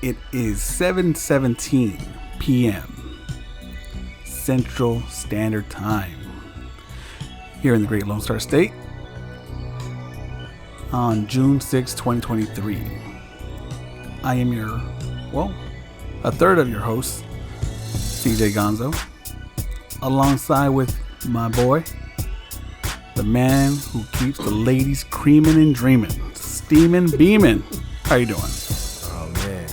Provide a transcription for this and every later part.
It is 7:17 p.m. Central Standard Time here in the Great Lone Star State on June 6, 2023. I am a third of your hosts, CJ Gonzo, alongside with my boy, the man who keeps the ladies creaming and dreaming, steaming, beaming. How you doing? Oh man,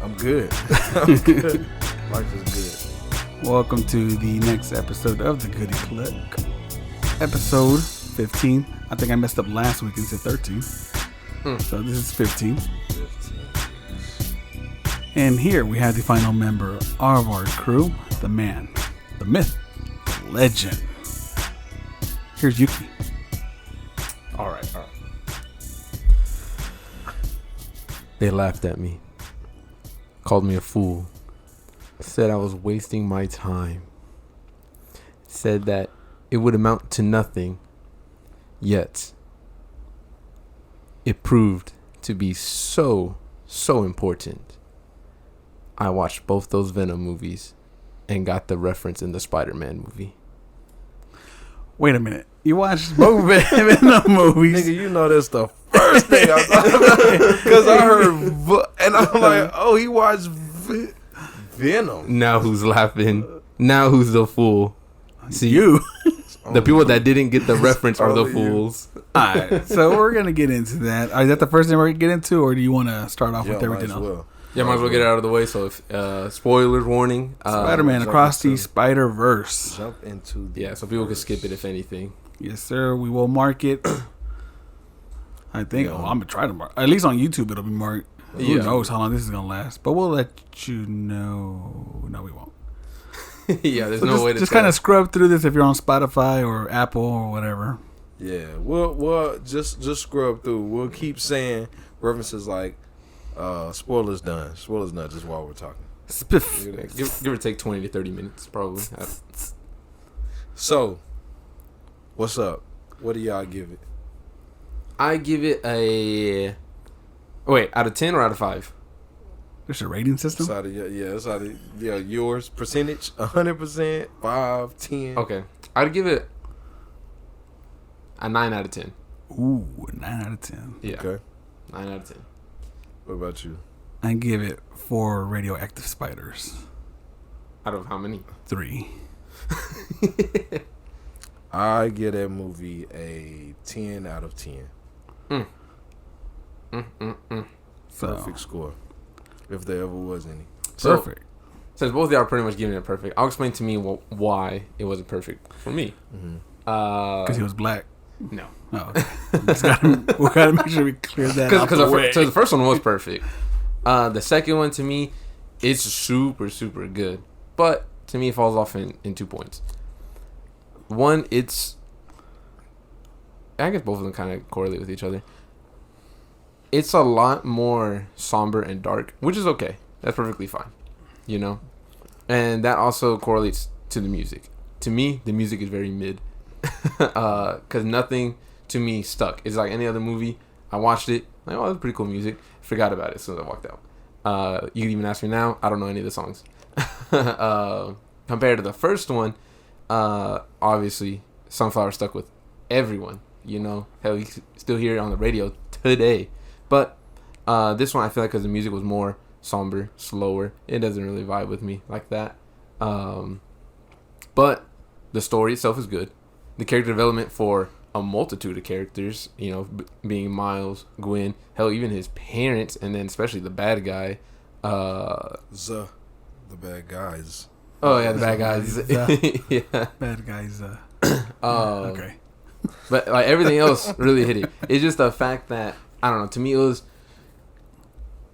I'm good. I'm good. Life is good. Welcome to the next episode of the Goody Click. Episode 15. I think I messed up last week and said 13. So this is 15. And here we have the final member of our crew, the man, the myth, the legend. Here's Yuki. All right. They laughed at me, called me a fool, said I was wasting my time, said that it would amount to nothing, yet it proved to be so important. I watched both those Venom movies and got the reference in the Spider-Man movie. Wait a minute. You watched both Venom movies? Nigga, you know that's the first thing I thought. Because I heard, and I'm like, oh, he watched Venom. Now who's laughing? Now who's the fool? See, You. the people that didn't get the reference are the fools. Alright, so we're going to get into that. Is that the first thing we're going to get into, or do you want to start off with everything else? Well. Yeah, might as well get it out of the way. So, if spoilers warning. Spider-Man Across the Spider-Verse. Jump into the Yeah, so people can skip it if anything. Yes, sir. We will mark it. I think. Yeah. I'm going to try to mark. At least on YouTube, it'll be marked. Who Yeah. knows how long this is going to last. But we'll let you know. No, we won't. Yeah, there's So no way to just tell. kind of scrub through this if you're on Spotify or Apple or whatever. Yeah, we'll just scrub through. We'll keep saying references like spoilers done. Spoilers done just while we're talking. Spiff. Give or take 20 to 30 minutes, probably. So, what's up? What do y'all give it? I give it a... Wait, out of 10 or out of 5? There's a rating system? It's out of it's out of yours. Percentage 100%, 5, 10. Okay. I'd give it a 9 out of 10. Ooh, 9 out of 10. Yeah. Okay. 9 out of 10. What about you? I give it 4 radioactive spiders. Out of how many? 3. I give that movie a 10 out of 10. So, Perfect score. If there ever was any. perfect. Since both of y'all are pretty much giving it perfect, I'll explain to me why it wasn't perfect for me. Because he was black. No. Oh, okay. We gotta make sure we clear that up. Because the first one was perfect. The second one, to me, it's super good. But to me, it falls off in 2 points. One, I guess both of them kind of correlate with each other. It's a lot more somber and dark, which is okay. That's perfectly fine, you know? And that also correlates to the music. To me, the music is very mid. Because nothing to me stuck. It's like any other movie. I watched it, like, oh, that's pretty cool music. Forgot about it as soon as I walked out. You can even ask me now, I don't know any of the songs. Compared to the first one, obviously, Sunflower stuck with everyone. You know, hell, you still hear it on the radio today. But this one, I feel like because the music was more somber, slower, it doesn't really vibe with me like that. But the story itself is good. The character development for a multitude of characters, you know, being Miles, Gwen, hell, even his parents, and then especially the bad guy. The bad guys. Oh, yeah, the bad guys. Yeah. Bad guys. Okay. But like everything else really hit it. It's just the fact that, I don't know, to me it was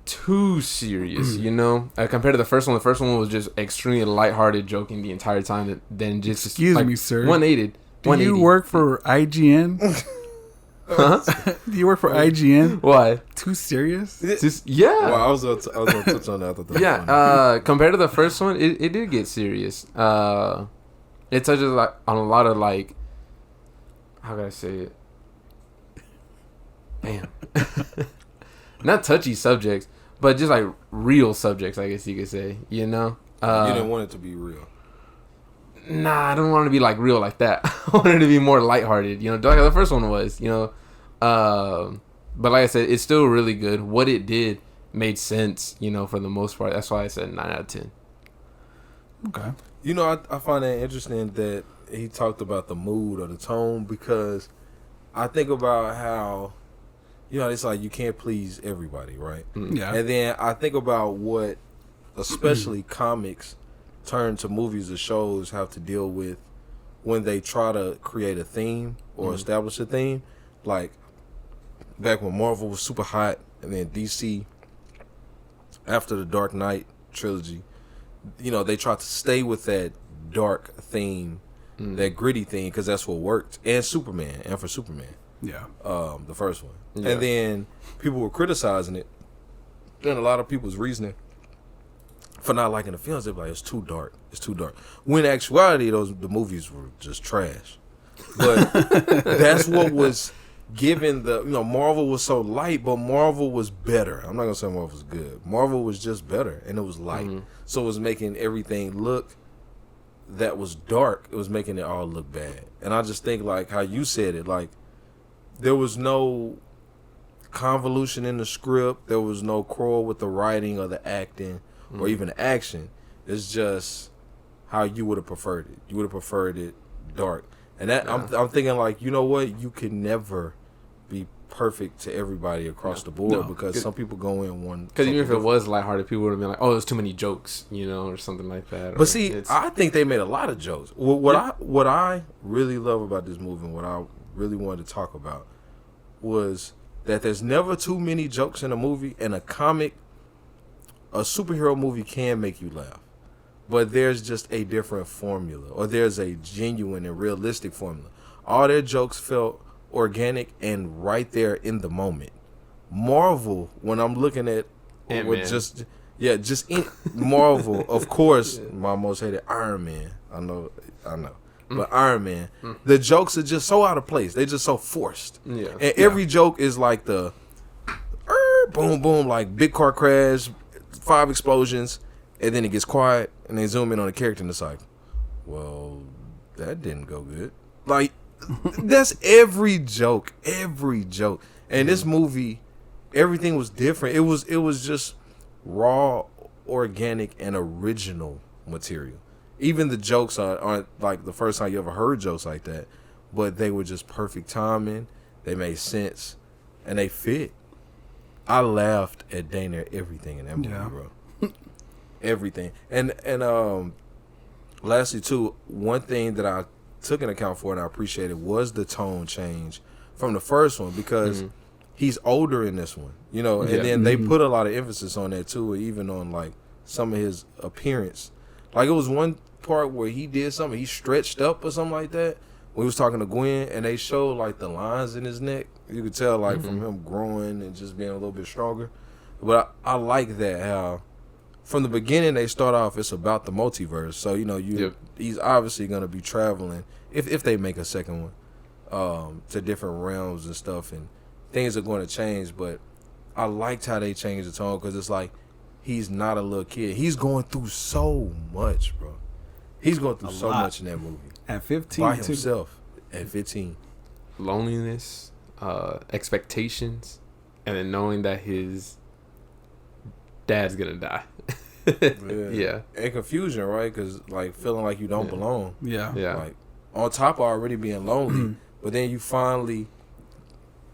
too serious, you know? Compared to the first one was just extremely lighthearted, joking the entire time. Then just Excuse like, me, sir. 180. Do you work for IGN? Huh? Do you work for IGN? Why? Too serious? Just, yeah. Well, I was gonna touch on that. I thought that was Yeah, funny. compared to the first one, it did get serious. It touches like on a lot of like, how can I say it? Damn. Not touchy subjects, but just like real subjects, I guess you could say. You know, you didn't want it to be real. Nah, I don't want it to be like real like that. I wanted it to be more lighthearted. You know, like the first one was. You know, but like I said, it's still really good. What it did made sense. You know, for the most part. That's why I said 9 out of 10. Okay. You know, I find that interesting that he talked about the mood or the tone, because I think about how, you know, it's like you can't please everybody, right? Yeah. And then I think about what, especially comics turn to movies or shows have to deal with when they try to create a theme or establish a theme. Like back when Marvel was super hot, and then DC after the Dark Knight trilogy, you know, they tried to stay with that dark theme, that gritty theme, because that's what worked. And Superman, and for Superman, the first one. Yeah. And then people were criticizing it, and a lot of people's reasoning for not liking the films, they're like, it's too dark. It's too dark. When in actuality, the movies were just trash. But that's what was given the, you know, Marvel was so light, but Marvel was better. I'm not going to say Marvel was good. Marvel was just better, and it was light. So it was making everything look that was dark. It was making it all look bad. And I just think, like how you said it, like there was no convolution in the script. There was no quarrel with the writing or the acting or even the action. It's just how you would have preferred it. You would have preferred it dark. And that I'm thinking, like, you know what? You can never be perfect to everybody across the board, because some people go in one. Because even if it was lighthearted, people would have been like, "Oh, there's too many jokes," you know, or something like that. But see, I think they made a lot of jokes. What I really love about this movie, and what I really wanted to talk about, was that there's never too many jokes in a movie. And a superhero movie can make you laugh, but there's just a different formula, or there's a genuine and realistic formula. All their jokes felt organic and right there in the moment. Marvel, when I'm looking at Marvel, of course, my most hated Iron Man. I know. But Iron Man, the jokes are just so out of place. They're just so forced. Yeah. And every joke is like the boom, boom, like big car crash, 5 explosions, and then it gets quiet, and they zoom in on the character, and it's like, well, that didn't go good. Like, that's every joke. And this movie, everything was different. It was just raw, organic, and original material. Even the jokes aren't like the first time you ever heard jokes like that, but they were just perfect timing. They made sense, and they fit. I laughed at dang near everything in that movie, bro. Everything. And lastly, too, one thing that I took into account for and I appreciated was the tone change from the first one, because he's older in this one, you know, and then they put a lot of emphasis on that too, even on like some of his appearance. Like it was one part where he did something, he stretched up or something like that when he was talking to Gwen, and they showed like the lines in his neck. You could tell like from him growing and just being a little bit stronger. But I like that how from the beginning they start off, it's about the multiverse. So, you know, he's obviously going to be traveling, if they make a second one, to different realms and stuff, and things are going to change. But I liked how they changed the tone, because it's like he's not a little kid. He's going through so much, bro. He's going through so much in that movie. At 15, by himself. At 15. Loneliness, expectations, and then knowing that his dad's gonna die. Yeah. And confusion, right? Because like feeling like you don't belong. Yeah. Like on top of already being lonely, but then you finally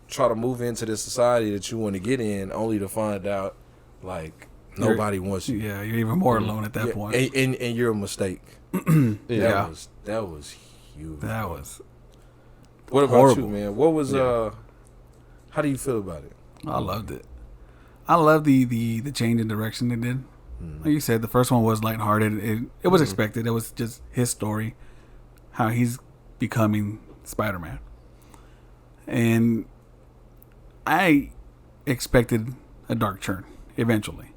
try to move into this society that you want to get in, only to find out like nobody wants you. Yeah, you're even more alone at that point. And you're a mistake. That was huge. That was. What about horrible. You, man? What was how do you feel about it? I loved it. I love the change in direction they did. Like you said, the first one was lighthearted. It was expected. It was just his story, how he's becoming Spider-Man. And I expected a dark turn eventually.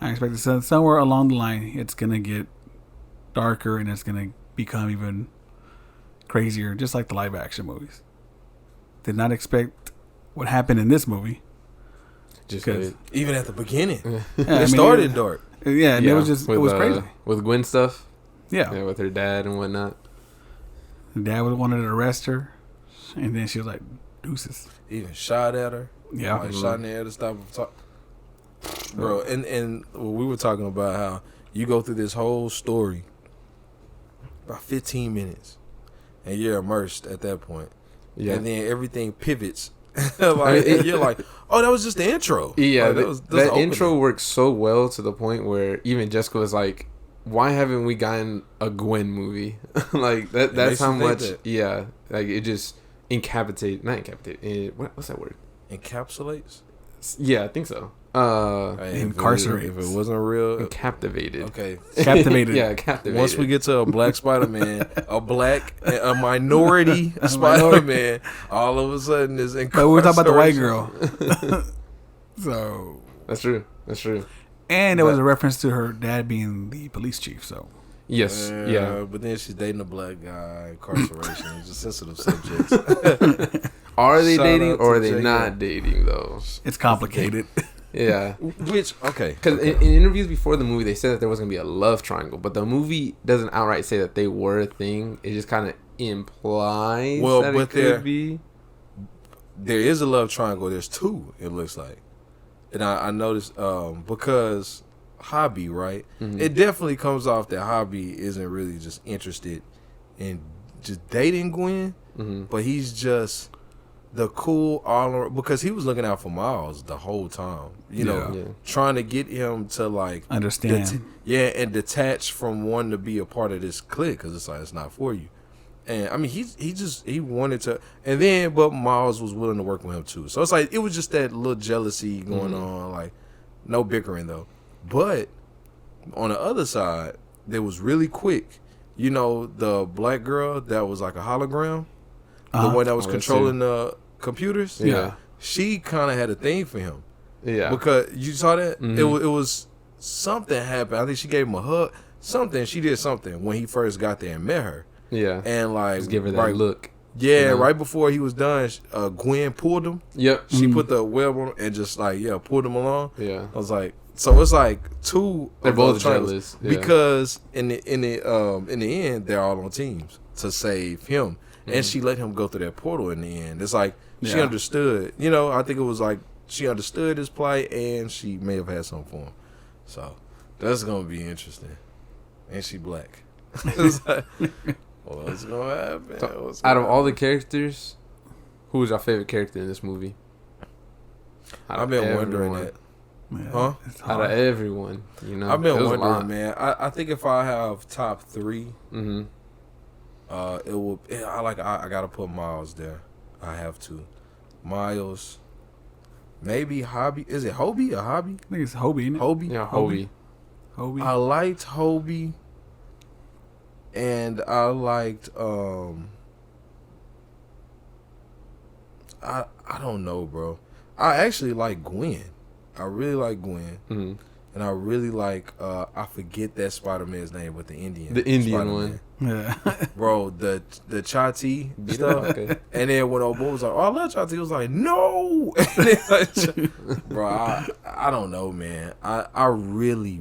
I expected somewhere along the line it's going to get darker and it's going to become even crazier, just like the live action movies. Did not expect what happened in this movie. Just 'Cause- wait. Even at the beginning, Yeah, it started dark. Yeah, and it was just with, it was crazy. with Gwen stuff. Yeah. Yeah, with her dad and whatnot. Dad wanted to arrest her, and then she was like, "Deuces." Even shot at her. Yeah. Like shot in the air to stop him talk. Bro, and we were talking about how you go through this whole story about 15 minutes and you're immersed at that point. Yeah. And then everything pivots. Like you're like, oh, that was just the intro. Yeah, Like, that was the intro opening. works so well to the point where even Jessica was like, "Why haven't we gotten a Gwen movie?" Like that. That's makes how you think much. that. Yeah, like it just not incapacitate. What's that word? Encapsulates. Yeah, I think so. Hey, Incarcerate. If it wasn't real, Captivated. okay. Captivated. Yeah, captivated. Once we get to a black Spider-Man, a minority Spider-Man, all of a sudden is incarceration. But we're talking about the white girl. So, That's true. That's true. and it was a reference to her dad being the police chief. So, Yes. Yeah. But then she's dating a black guy. Incarceration is a sensitive subject. Are they Shout dating out or to are they Jacob. not dating though? it's complicated. Yeah. Which okay, Because in interviews before the movie, they said that there was gonna be a love triangle, but the movie doesn't outright say that they were a thing. It just kind of implies that it could be. there is a love triangle. There's two. It looks like, and I noticed because Hobby, right? Mhm. It definitely comes off that Hobby isn't really just interested in just dating Gwen, Mm-hmm. but he's just the cool all around, because he was looking out for Miles the whole time. You know, Yeah. trying to get him to like Understand. and detach from wanting to be a part of this clique, because it's like it's not for you. And I mean, he wanted to, and then but Miles was willing to work with him too. So it's like it was just that little jealousy going on, like no bickering though. But on the other side, there was really quick. You know, the black girl that was like a hologram, the one that was Oh, that's controlling the computers. Yeah. She kind of had a thing for him. Yeah. Because you saw that Mhm. it was something happened. I think she gave him a hug. She did something when he first got there and met her, Yeah. and like Just give her that right, look. yeah, you know? right before he was done, Gwen pulled him. Yep. She put the web on him and just like pulled him along. Yeah. I was like, so it's like two. They're of those both triangles. jealous, yeah. Because in the end, they're all on teams to save him, and she let him go through that portal in the end. It's like she Yeah. understood. You know, I think it was like she understood his plight, and she may have had something for him. So that's gonna be interesting. And she black. It's like, what's gonna happen? So, out of all the characters, who was your favorite character in this movie? Out I've of been wondering everyone. that. Yeah, Huh? it's Out of hard. everyone, you know, I've been it was a lot. wondering, man. I think if I have top three, Mm-hmm. it will. I gotta put Miles there. I have to. Miles. Maybe Hobby. Is it Hobie or Hobby? I think it's Hobie. Isn't it? Hobie. Yeah, Hobie. Hobie. I liked Hobie, and I liked I don't know, bro. I actually like Gwen. I really like Gwen, Mm-hmm. and I really like I forget that Spider-Man's name, but the Indian one. Yeah. bro. The Chati Beat stuff. up, okay. And then when old boy was like, "Oh, I love Chati," he was like, "No," and then, like, bro. I don't know, man. I really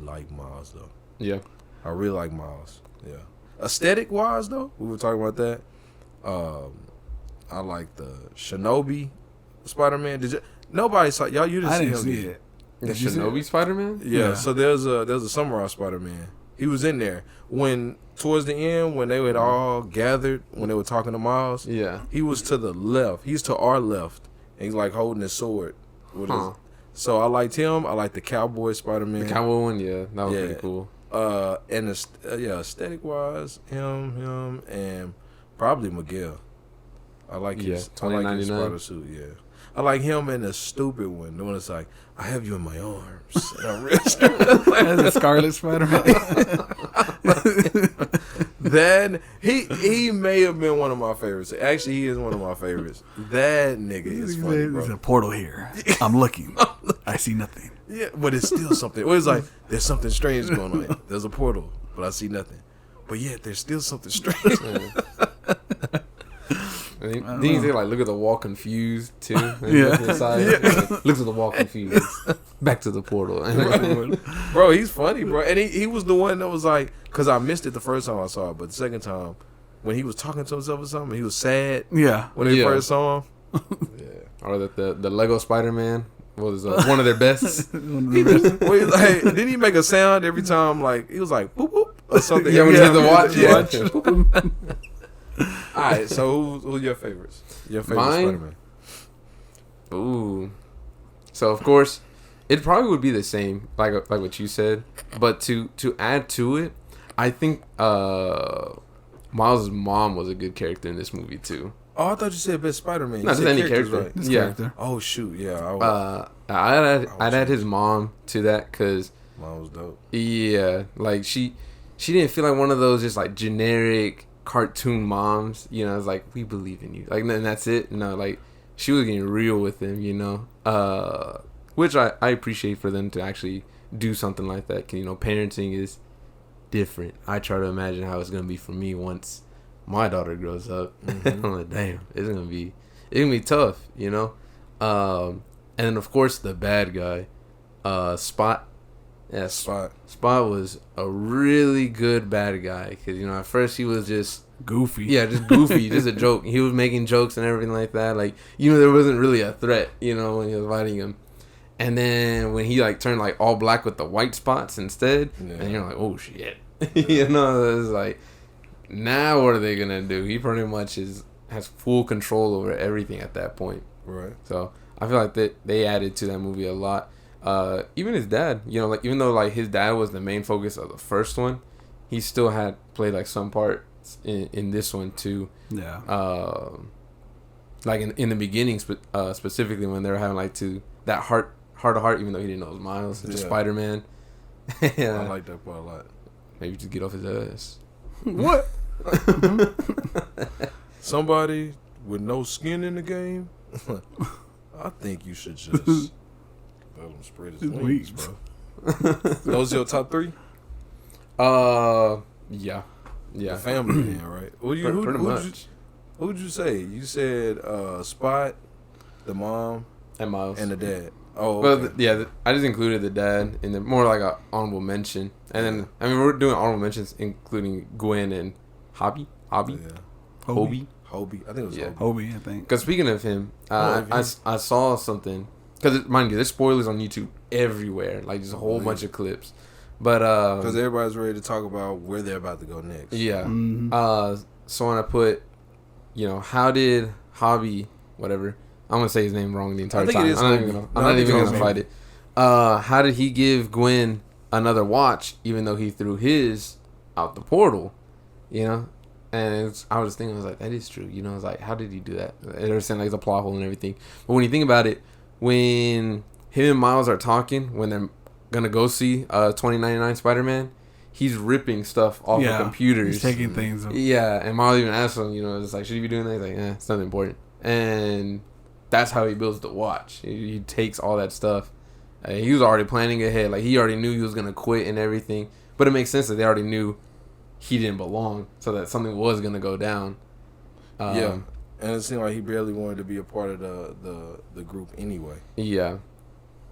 like Miles though. Yeah. I really like Miles. Yeah. Aesthetic wise though, we were talking about that. I like the Shinobi Spider-Man. Did you? Nobody saw y'all. You didn't I see didn't him see yet. it. The Did you see Shinobi it? Spider-Man? Yeah, Yeah. so there's a samurai Spider-Man. He was in there when towards the end when they had all gathered when they were talking to Miles. Yeah. He was to the left. He's to our left, and he's like holding his sword. With Huh. his, so I liked him. I liked the cowboy Spider-Man. The cowboy one, yeah, that was Yeah. pretty cool. And aesthetic wise, him, and probably Miguel. I like his $20.99. spider suit. Yeah, I like him and the stupid one. The one that's like, I have you in my arms. And I'm rich. That's a Scarlet Spider-Man. That he may have been one of my favorites. Actually, he is one of my favorites. That nigga is funny, There's bro. a portal here. I'm looking. I see nothing. Yeah, but it's still something. Well, it's like there's something strange going on. There's a portal, but I see nothing. But yet there's still something strange. Then you say, like, look at the wall confused, too. And Yeah. look to the side, like, look at the wall confused. Back to the portal. Bro, he's funny, bro. And he was the one that was like, because I missed it the first time I saw it, but the second time, when he was talking to himself or something, he was sad. Yeah. When they first saw him. Yeah. Or the Lego Spider-Man was one of their best. One of the best. Well, like, didn't he make a sound every time? Like, he was like, boop, boop, or something. Yeah, when he hit the watch. Yeah. All right, so who's your favorites? Your favorite Mine? Spider-Man? Ooh. So, of course, it probably would be the same, like what you said. But to add to it, I think Miles' mom was a good character in this movie, too. Oh, I thought you said best Spider-Man. Not just any character. Right? This Yeah. character. Oh, shoot, yeah. I'd add his mom to that because, Mine was dope. yeah, like she didn't feel like one of those just like generic cartoon moms. You know, it's like, we believe in you. Like, and that's it. No, like she was getting real with him. You know, which I appreciate for them to actually do something like that. 'Cause, you know, parenting is different. I try to imagine how it's gonna be for me once my daughter grows up. Mm-hmm. I'm like, damn, it's gonna be tough, you know. And then of course the bad guy, Spot. Yeah, Spot. Spot was a really good bad guy because, you know, at first he was just Goofy. yeah, just goofy, just a joke. He was making jokes and everything like that. Like, you know, there wasn't really a threat, you know, when he was fighting him. And then when he like turned like all black with the white spots instead, and you're like, oh shit, you know, it's like, now what are they gonna do? He pretty much has full control over everything at that point. Right. So I feel like that they added to that movie a lot. Even his dad, you know, like even though like his dad was the main focus of the first one, he still had played like some parts in this one too. Yeah. Like in the beginning, specifically when they were having like that heart to heart, even though he didn't know it was Miles, it's just Spider-Man. I like that part a lot. Maybe just get off his ass. What? Somebody with no skin in the game. I think you should just let him spread his wings, bro. Those your top three? Yeah. The family man, right? Pretty much. Who'd you say? You said Spot, the mom, And Miles. and the dad. Oh, Well, okay. I just included the dad in the more like a honorable mention, and then I mean we're doing honorable mentions including Gwen and Hobie. Yeah. Hobie. Hobie. I think it was Yeah. Hobie. Hobie, I think. Because speaking of him, I saw something. Because mind you, there's spoilers on YouTube everywhere, like just a whole bunch of clips. But Because everybody's ready to talk about where they're about to go next. yeah. Mhm. So when I put, you know, how did Hobie, whatever, I'm gonna say his name wrong the entire I think time. it is I'm Hobie. not even No, gonna fight it. How did he give Gwen another watch, even though he threw his out the portal? You know, and I was thinking, I was like, that is true. You know, I was like, how did he do that? They were saying like it's a plot hole and everything. But when you think about it, when him and Miles are talking, when they're gonna go see 2099 Spider-Man, he's ripping stuff off of computers. He's taking things. Yeah, and Miles even asked him, you know, it's like, should you be doing that? He's like, it's not important. And that's how he builds the watch. He takes all that stuff. He was already planning ahead. Like, he already knew he was going to quit and everything. But it makes sense that they already knew he didn't belong, so that something was going to go down. Yeah. And it seemed like he barely wanted to be a part of the group anyway. Yeah.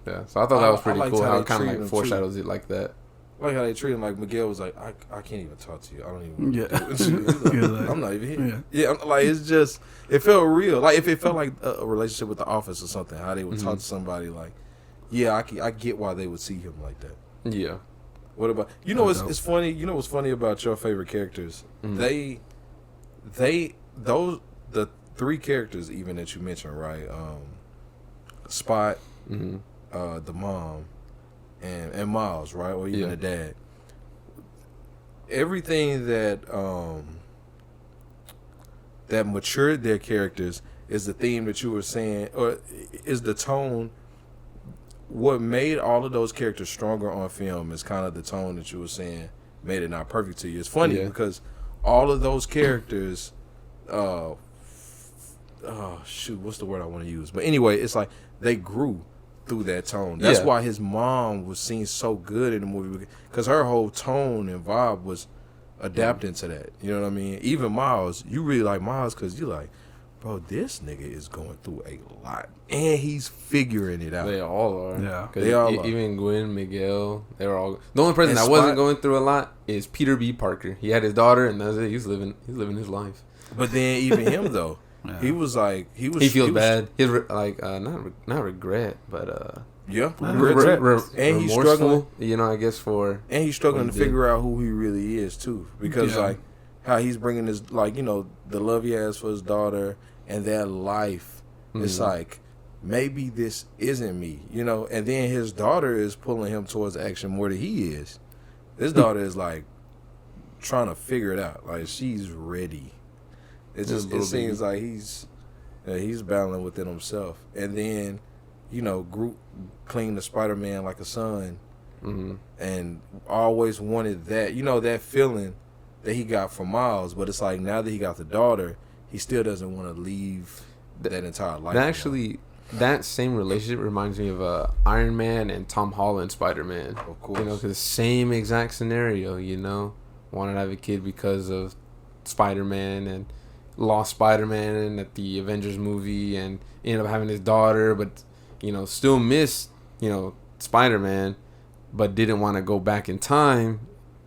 Yeah. So I thought that was pretty liked cool how how they it kind of treated like him, foreshadows it like that. I like how they treated him. Like Miguel was like, I can't even talk to you. I don't even. Yeah. He's like, He was like, I'm not even here. yeah. Yeah. Like, it's just, it felt real. Like if it felt like a relationship with The Office or something, how they would talk to somebody like, yeah, I get why they would see him like that. Yeah. What about it's funny. You know what's funny about your favorite characters? The three characters even that you mentioned, right? Spot, the mom, and Miles, right? Or even the dad. Everything that that matured their characters is the theme that you were saying, or is the tone. What made all of those characters stronger on film is kind of the tone that you were saying made it not perfect to you. It's funny because all of those characters, what's the word I want to use? But anyway, it's like they grew through that tone. That's why his mom was seen so good in the movie, because her whole tone and vibe was adapting to that. You know what I mean? Even Miles, you really like Miles because you like, bro, this nigga is going through a lot, and he's figuring it out. They all are. Yeah. They all are. Even Gwen, Miguel, they were all. The only person And that wasn't going through a lot is Peter B. Parker. He had his daughter, and that's it. He's living his life. But then even him though, he was like he feels bad. His not regret, but yeah, and he's struggling. You know, I guess for and he's struggling to figure out who he really is too, because like how he's bringing his, like, you know, the love he has for his daughter and that life. It's like, maybe this isn't me, you know. And then his daughter is pulling him towards action more than he is. His daughter is like trying to figure it out. Like, she's ready. It seems like he's battling within himself. And then, you know, Groot cleaned the Spider-Man like a son, and always wanted that, you know, that feeling that he got from Miles. But it's like, now that he got the daughter, he still doesn't want to leave that entire life. That same relationship reminds me of Iron Man and Tom Holland Spider-Man. Of course. You know, because same exact scenario, you know. Wanted to have a kid because of Spider-Man, and lost Spider-Man at the Avengers movie, and ended up having his daughter, but, you know, still missed, you know, Spider-Man, but didn't want to go back in time,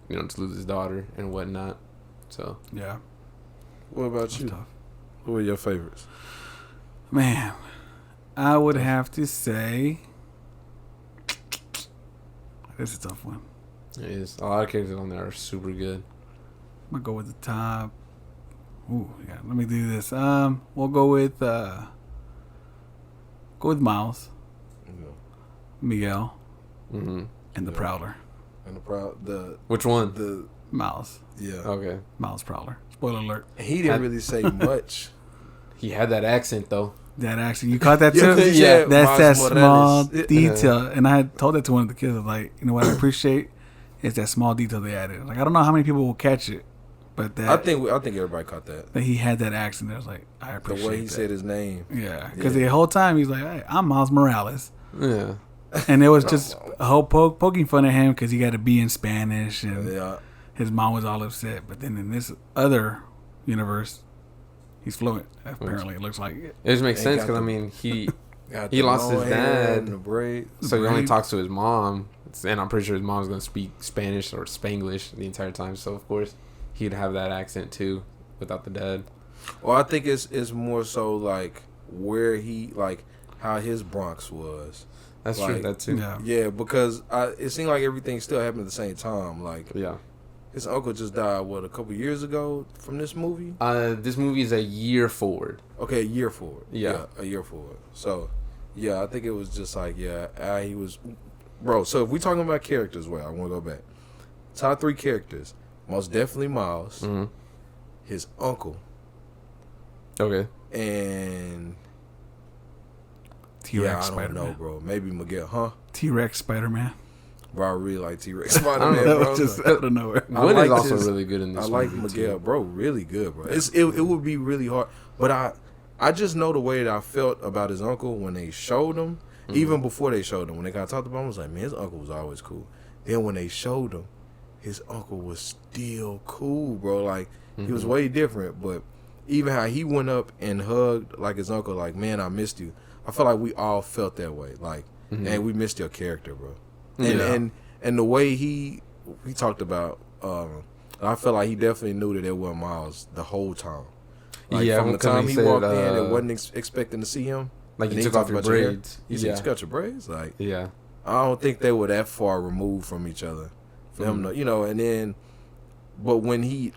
you know, to lose his daughter and whatnot. So Yeah. What about you? Tough. Who are your favorites? Man, I would have to say this is a tough one. it is. A lot of characters on there are super good. I'm gonna go with the top. Ooh, yeah. Let me do this. We'll go with Miles, Miguel, Mm-hmm. and the Prowler. And the Which one? the Miles, Okay. Miles Prowler. Spoiler alert. he didn't really say much. He had that accent though. That actually, you caught that too? Yeah, That's that Miles small Morales. detail. And I had told that to one of the kids. I was like, you know what I appreciate is that small detail they added. Like, I don't know how many people will catch it, but that I think everybody caught that. he had that accent. I was like, I appreciate The way he that. said his name. Yeah, because the whole time he's like, hey, I'm Miles Morales. Yeah. And it was just a whole poking fun at him because he got to be in Spanish, and Yeah. his mom was all upset. But then in this other universe, he's fluent. Apparently, it looks like it. It just makes They sense got because, I the- mean, he He lost his dad. And the braid. so he only Right. talks to his mom. And I'm pretty sure his mom's going to speak Spanish or Spanglish the entire time. So, of course, he'd have that accent, too, without the dad. Well, I think it's more so like where he, like, how his Bronx was. That's Like, true. That, too. Yeah. Yeah, because it seemed like everything still happened at the same time. Like, Yeah. his uncle just died, a couple years ago from this movie? This movie is a year forward. Okay, a year forward. Yeah. A year forward. So, yeah, I think it was just like, he was... Bro, so if we talking about characters, I want to go back. Top 3 characters. Most definitely Miles. Mm-hmm. His uncle. Okay. And... T-Rex I don't Spider-Man. know, bro. Maybe Miguel, huh? T-Rex Spider-Man. Bro, I really like T-Rex I don't Spider-Man, know, That bro. was just out of nowhere. I Gwen like is also his- really good in this I like movie, Miguel, too. bro. Really good, bro. It would be really hard, but I just know the way that I felt about his uncle when they showed him. Even before they showed him, when they kind of talked about him, I was like, man, his uncle was always cool. Then when they showed him, his uncle was still cool, bro. Like, he was way different, but even how he went up and hugged like his uncle, like, man, I missed you. I felt like we all felt that way, like, and we missed your character, bro. And and the way he talked about, I felt like he definitely knew that it wasn't Miles the whole time. Like, Yeah, from the because time he he said, walked in and wasn't expecting to see him. Like, and you he took off talked your about your hair. braids. He said, you got your braids? Like, Yeah. I don't think they were that far removed from each other for him to, you know, and then, but when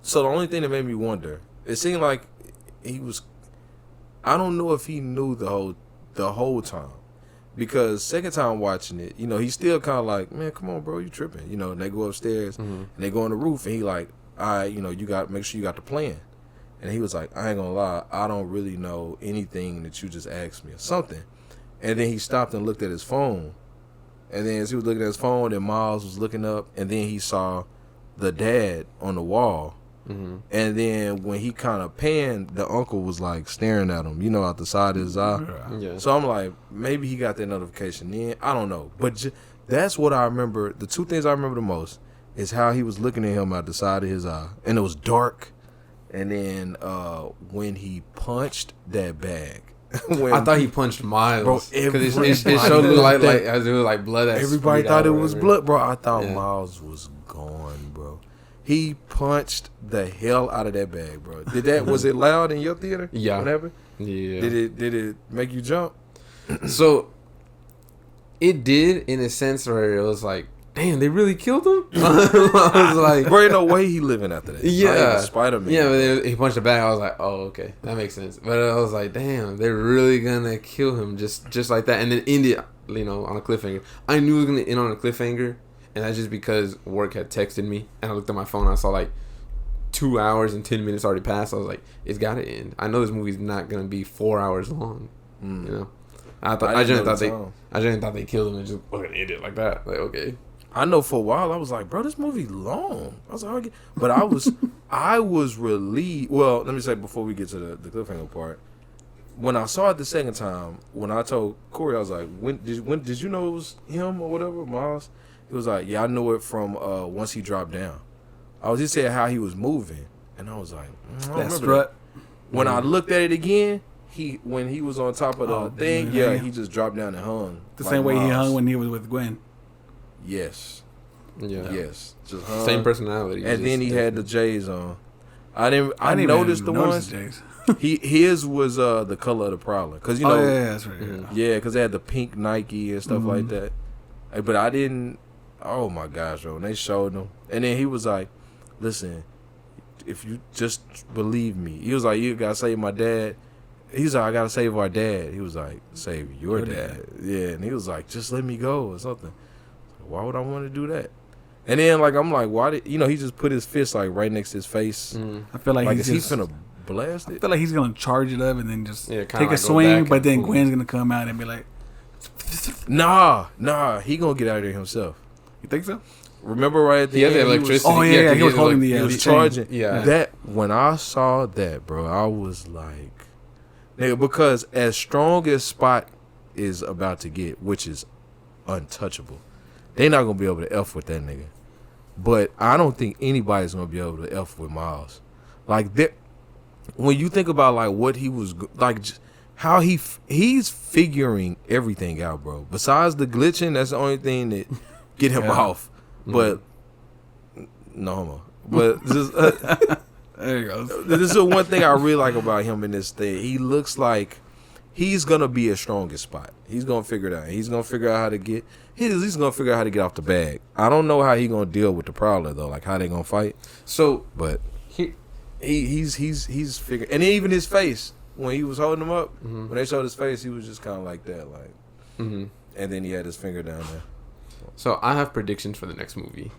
so the only thing that made me wonder, it seemed like he was, I don't know if he knew the whole time, because second time watching it, you know, he's still kind of like, man, come on, bro, you tripping, you know, and they go upstairs and they go on the roof and he like, you know, you got to make sure you got the plan. And he was like, I ain't gonna lie, I don't really know anything that you just asked me or something. And then he stopped and looked at his phone. And then as he was looking at his phone, then Miles was looking up, and then he saw the dad on the wall. And then when he kind of panned, the uncle was like staring at him, you know, out the side of his eye. Yeah. So I'm like, maybe he got that notification then. I don't know. But that's what I remember. The 2 things I remember the most is how he was looking at him out the side of his eye. And it was dark. And then when he punched that bag, I thought he punched Miles. Bro, because it showed like as it was like blood. Everybody thought it was blood, bro. I thought Miles was gone, bro. He punched the hell out of that bag, bro. Was it loud in your theater? Yeah. What happened? Yeah. Did it make you jump? So it did in a sense where it was like, damn, they really killed him. I was like, bro, ain't no way he living after that. Yeah, Spider-Man. Yeah, but he punched the bag. I was like, oh, okay, that makes sense. But I was like, damn, they're really gonna kill him just like that, and then end it, on a cliffhanger. I knew it was gonna end on a cliffhanger, and that's just because work had texted me, and I looked at my phone. And I saw like 2 hours and 10 minutes already passed. I was like, it's gotta end. I know this movie's not gonna be 4 hours long. I just thought they killed him and just fucking ended it like that. Like, okay. I know for a while I was like, bro, this movie long. I was like, but I was relieved. Well, let me say before we get to the cliffhanger part, when I saw it the second time, when I told Corey, I was like, when did you know it was him or whatever, Miles? He was like, yeah, I knew it from once he dropped down. I was just saying how he was moving, and I was like, I don't remember that. When I looked at it again, when he was on top of the thing, he just dropped down and hung. The same way he hung when he was with Gwen. Yes. Yeah. Yes. Just hung. Same personality. And then he had the J's on. I noticed the ones. His was the color of the Prowler, cause that's right. Yeah, cause they had the pink Nike and stuff like that. But I didn't. Oh my gosh, bro! When they showed him, and then he was like, "Listen, if you just believe me," he was like, "You gotta save my dad." He's like, "I gotta save our dad." He was like, "Save your dad." Yeah, and he was like, "Just let me go" or something. Why would I want to do that? And then I'm like, why did he just put his fist like right next to his face? I feel like he's finna blast it. I feel like he's gonna charge it up and then just take like a swing, but then Gwen's gonna come out and be like, Nah, he gonna get out of there himself. You think so? Remember right at the end, the electricity. He was holding the he was charging. Yeah. That when I saw that, bro, I was like, nigga, because as strong as Spot is about to get, which is untouchable, they not gonna be able to F with that nigga. But I don't think anybody's gonna be able to F with Miles. Like that, when you think about like what he was like, just how he's figuring everything out, bro. Besides the glitching, that's the only thing that get him off. But no homo. But just, there you go. This is the one thing I really like about him in this thing. He looks like he's gonna be as strong as Spot. He's gonna figure it out. He's gonna figure out how to get. He's gonna figure out how to get off the bag. I don't know how he gonna deal with the Prowler though. Like how they gonna fight. So, but he's figuring. And even his face when he was holding him up, when they showed his face, he was just kind of like that, like. And then he had his finger down there. So I have predictions for the next movie.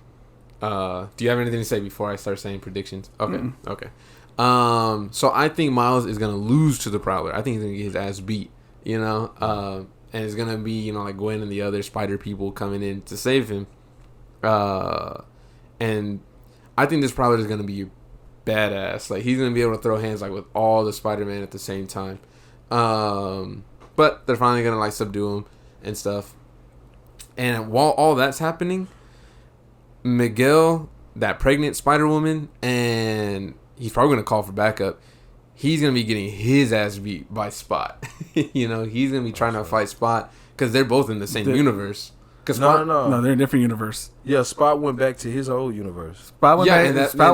Do you have anything to say before I start saying predictions? Okay. Okay. So I think Miles is gonna lose to the Prowler. I think he's gonna get his ass beat. And it's gonna be like Gwen and the other Spider people coming in to save him. And I think this Prowler is gonna be badass. Like he's gonna be able to throw hands like with all the Spider-Man at the same time. But they're finally gonna like subdue him and stuff. And while all that's happening, Miguel, that pregnant Spider-Woman, and he's probably going to call for backup. He's going to be getting his ass beat by Spot. He's going to be trying to fight Spot because they're both in the same universe. No, they're in a different universe. Yeah, Spot went back to his old universe. Spot went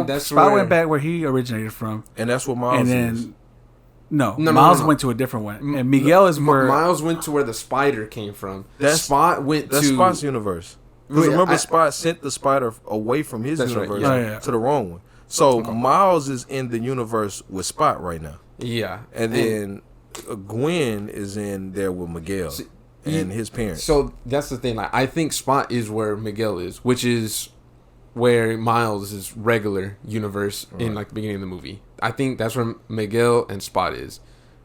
back. Spot went back where he originated from, and that's what Miles is. Miles went to a different one, and Miguel is where Miles went to where the spider came from. Spot went to Spot's universe. Because remember, Spot sent the spider away from his universe to the wrong one. So Miles is in the universe with Spot right now. Yeah, and then Gwen is in there with Miguel and his parents. So that's the thing. Like, I think Spot is where Miguel is, which is where Miles' regular universe in like the beginning of the movie. I think that's where Miguel and Spot is.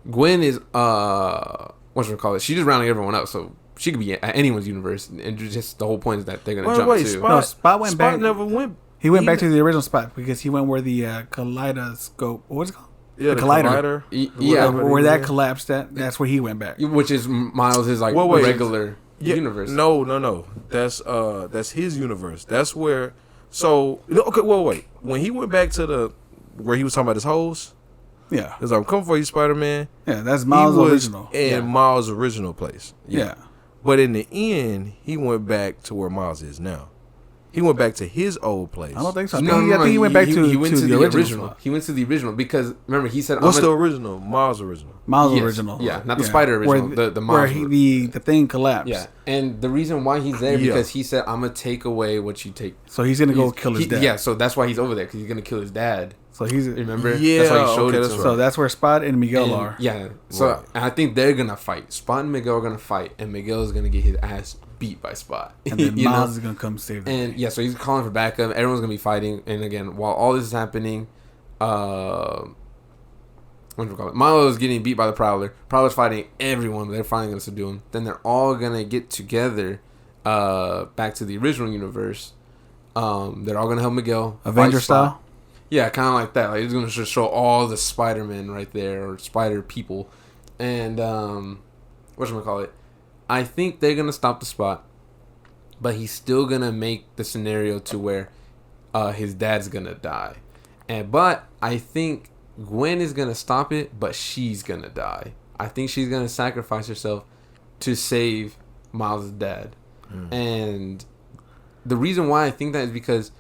Gwen is what should we call it? She's just rounding everyone up, so she could be at anyone's universe. And just the whole point is that they're gonna jump to. Spot went back. Never went. He went back to the original Spot because he went where the kaleidoscope. What's it called? Yeah, the collider. Yeah, where that collapsed. That's where he went back. Which is Miles' like regular universe. No. That's his universe. That's where. So okay, wait. When he went back to where he was talking about his hoes. Yeah. It's like, I'm coming for you, Spider-Man. Yeah, that's Miles' original. In Miles' original place. Yeah. But in the end, he went back to where Miles is now. He went back to his old place. I don't think so. I No, think he went back to the original. He went to the original because remember he said, What's the original? Miles' original. Miles' Yes. original. Yeah, not the Spider original. The Miles where the thing collapsed. Yeah, and the reason why he's there because he said, "I'm gonna take away what you take." So he's gonna go kill his dad. Yeah, so that's why he's over there because he's gonna kill his dad. So he's remember. Yeah, that's why he showed it. So that's where Spot and Miguel are. Yeah, so and I think they're gonna fight. Spot and Miguel are gonna fight, and Miguel is gonna get his ass beat by Spot. And then Miles is gonna come save them. And yeah, so he's calling for backup. Everyone's gonna be fighting. And again, while all this is happening, what do we call it? Milo is getting beat by the Prowler. Prowler's fighting everyone, but they're finally gonna subdue him. Then they're all gonna get together, back to the original universe. They're all gonna help Miguel. Avenger style. Yeah, kind of like that. Like he's gonna just show all the Spider-Men right there, or Spider people, and whatchamacallit? I think they're gonna stop the Spot, but he's still gonna make the scenario to where his dad's gonna die, but I think Gwen is gonna stop it, but she's gonna die. I think she's gonna sacrifice herself to save Miles' dad, and the reason why I think that is because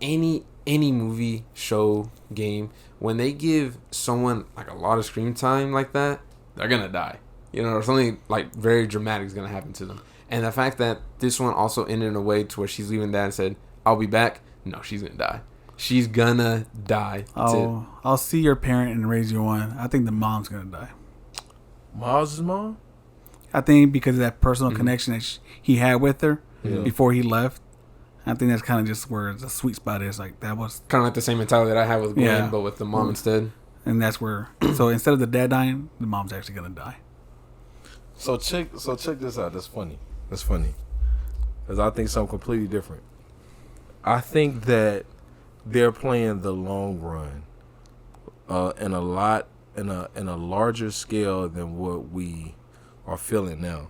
any movie, show, game, when they give someone like a lot of screen time like that, they're gonna die. You know, or something like very dramatic is gonna happen to them. And the fact that this one also ended in a way to where she's leaving dad and said, "I'll be back." No, she's gonna die. She's gonna die. I'll see your parent and raise you one. I think the mom's gonna die. Miles' mom? I think because of that personal connection that he had with her before he left. I think that's kind of just where the sweet spot is. Like that was kind of like the same mentality that I had with Gwen, but with the mom instead. And that's where. So instead of the dad dying, the mom's actually gonna die. So check this out. That's funny. Because I think something completely different. I think that they're playing the long run, in a larger scale than what we are feeling now.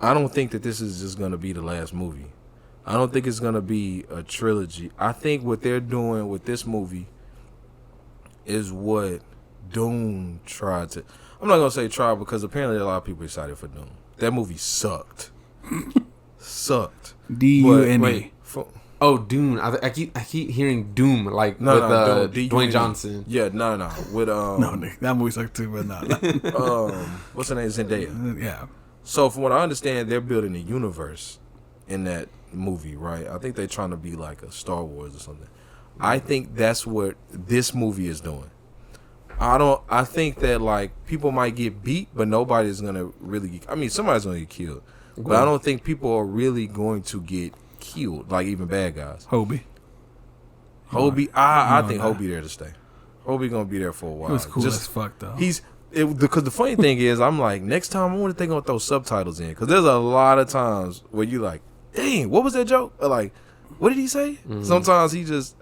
I don't think that this is just gonna be the last movie. I don't think it's gonna be a trilogy. I think what they're doing with this movie is what Doom tried to. I'm not gonna say try because apparently a lot of people excited for Doom. That movie sucked. D-U-N-E. Oh, Doom! I keep hearing Doom with Dwayne Johnson. Yeah, no. With no, that movie sucked too, but no. What's her name? Zendaya. Yeah. So from what I understand, they're building a universe in that movie, right? I think they're trying to be like a Star Wars or something. I think that's what this movie is doing. I think that like people might get beat, but nobody's gonna really. I mean, somebody's gonna get killed, but I don't think people are really going to get killed, like even bad guys. Hobie. I think Hobie there to stay. Hobie gonna be there for a while. He was cool as fuck though. Because the funny thing is, I'm like, next time I wonder if they're gonna throw subtitles in, because there's a lot of times where you like, dang, what was that joke? Or like, what did he say? Sometimes he just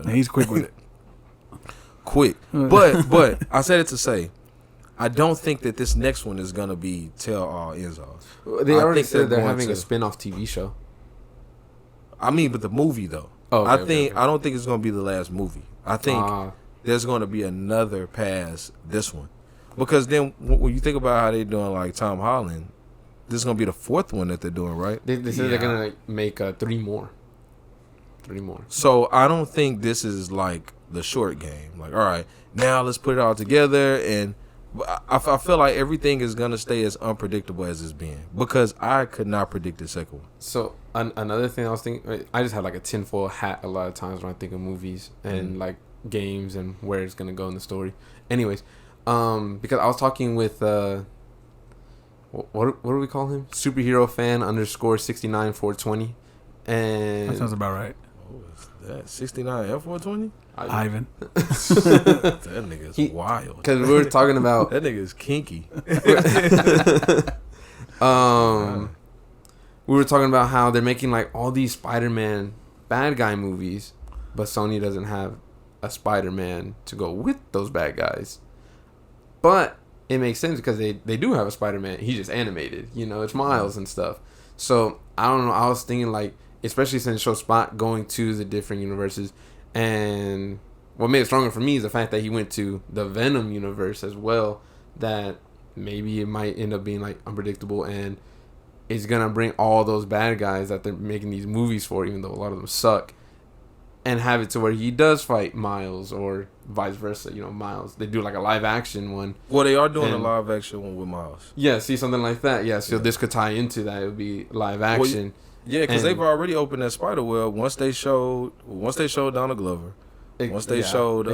he's quick with it. Quick, but I said it to say, I don't think that this next one is gonna be tell all ends all. They already said they're having a spin-off TV show. I mean, but the movie though. Oh, okay, I don't think it's gonna be the last movie. I think there's gonna be another past this one, because then when you think about how they're doing like Tom Holland, this is gonna be the fourth one that they're doing, right? They said they're gonna make 3 more. 3 more. So I don't think this is like the short game. Like, all right, now let's put it all together, and I feel like everything is gonna stay as unpredictable as it's been, because I could not predict the second one. So another thing I was thinking, I just have like a tinfoil hat a lot of times when I think of movies and like games and where it's gonna go in the story. Anyways, because I was talking with what do we call him? Superhero fan _69420, and that sounds about right. Oh, is that 69 F420? Ivan. That nigga's wild. Because we were talking about that nigga's kinky. We were talking about how they're making like all these Spider-Man bad guy movies, but Sony doesn't have a Spider-Man to go with those bad guys. But it makes sense because they do have a Spider-Man. He's just animated, it's Miles and stuff. So I don't know. I was thinking like, especially since it shows Spot going to the different universes, and what made it stronger for me is the fact that he went to the Venom universe as well. That maybe it might end up being like unpredictable, and it's gonna bring all those bad guys that they're making these movies for, even though a lot of them suck, and have it to where he does fight Miles or vice versa. You know, Miles. They do like a live action one. Well, they are doing a live action one with Miles. Yeah, see something like that. Yeah, so this could tie into that. It would be live action. Yeah, because they've already opened that Spider-Web once they showed Donald Glover. Once they showed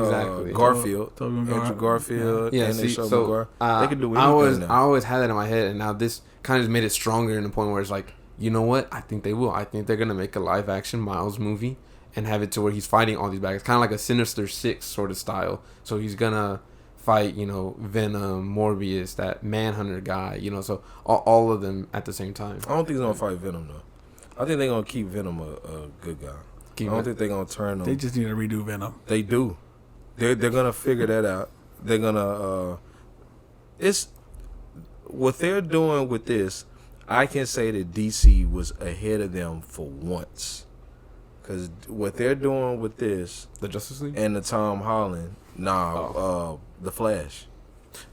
Garfield, Andrew Garfield, and they showed McGuire. They could do anything now. I always had that in my head, and now this kind of made it stronger in the point where it's like, you know what? I think they will. I think they're going to make a live-action Miles movie and have it to where he's fighting all these bad guys. Kind of like a Sinister Six sort of style. So he's going to fight, you know, Venom, Morbius, that Manhunter guy, you know, so all of them at the same time. I don't think he's going to fight Venom, though. I think they're going to keep Venom a good guy. I don't think they're gonna turn them. They just need to redo Venom. They do. They're gonna figure that out. They're gonna. It's what they're doing with this. I can say that DC was ahead of them for once, because what they're doing with this, the Justice League and the Tom Holland, the Flash.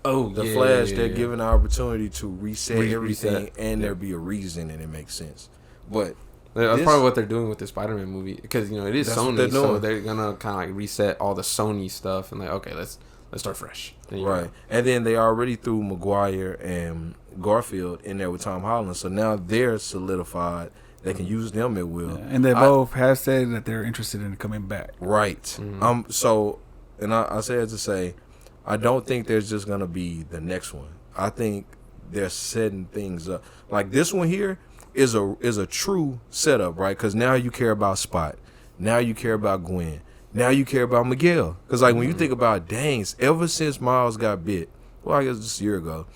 The Flash. They're giving an opportunity to reset everything, and there be a reason, and it makes sense. But that's probably what they're doing with the Spider-Man movie, because you know it is Sony, so they're gonna kind of like reset all the Sony stuff and like, okay, let's start fresh. Right, and then they already threw McGuire and Garfield in there with Tom Holland, so now they're solidified. They can use them at will, and they both have said that they're interested in coming back. Right. Mm-hmm. So, and I said to say, I don't think there's just gonna be the next one. I think they're setting things up. Like this one here is a true setup, right? Because now you care about Spot, now you care about Gwen, now you care about Miguel. Because like when you think about ever since Miles got bit, well, I guess just a year ago,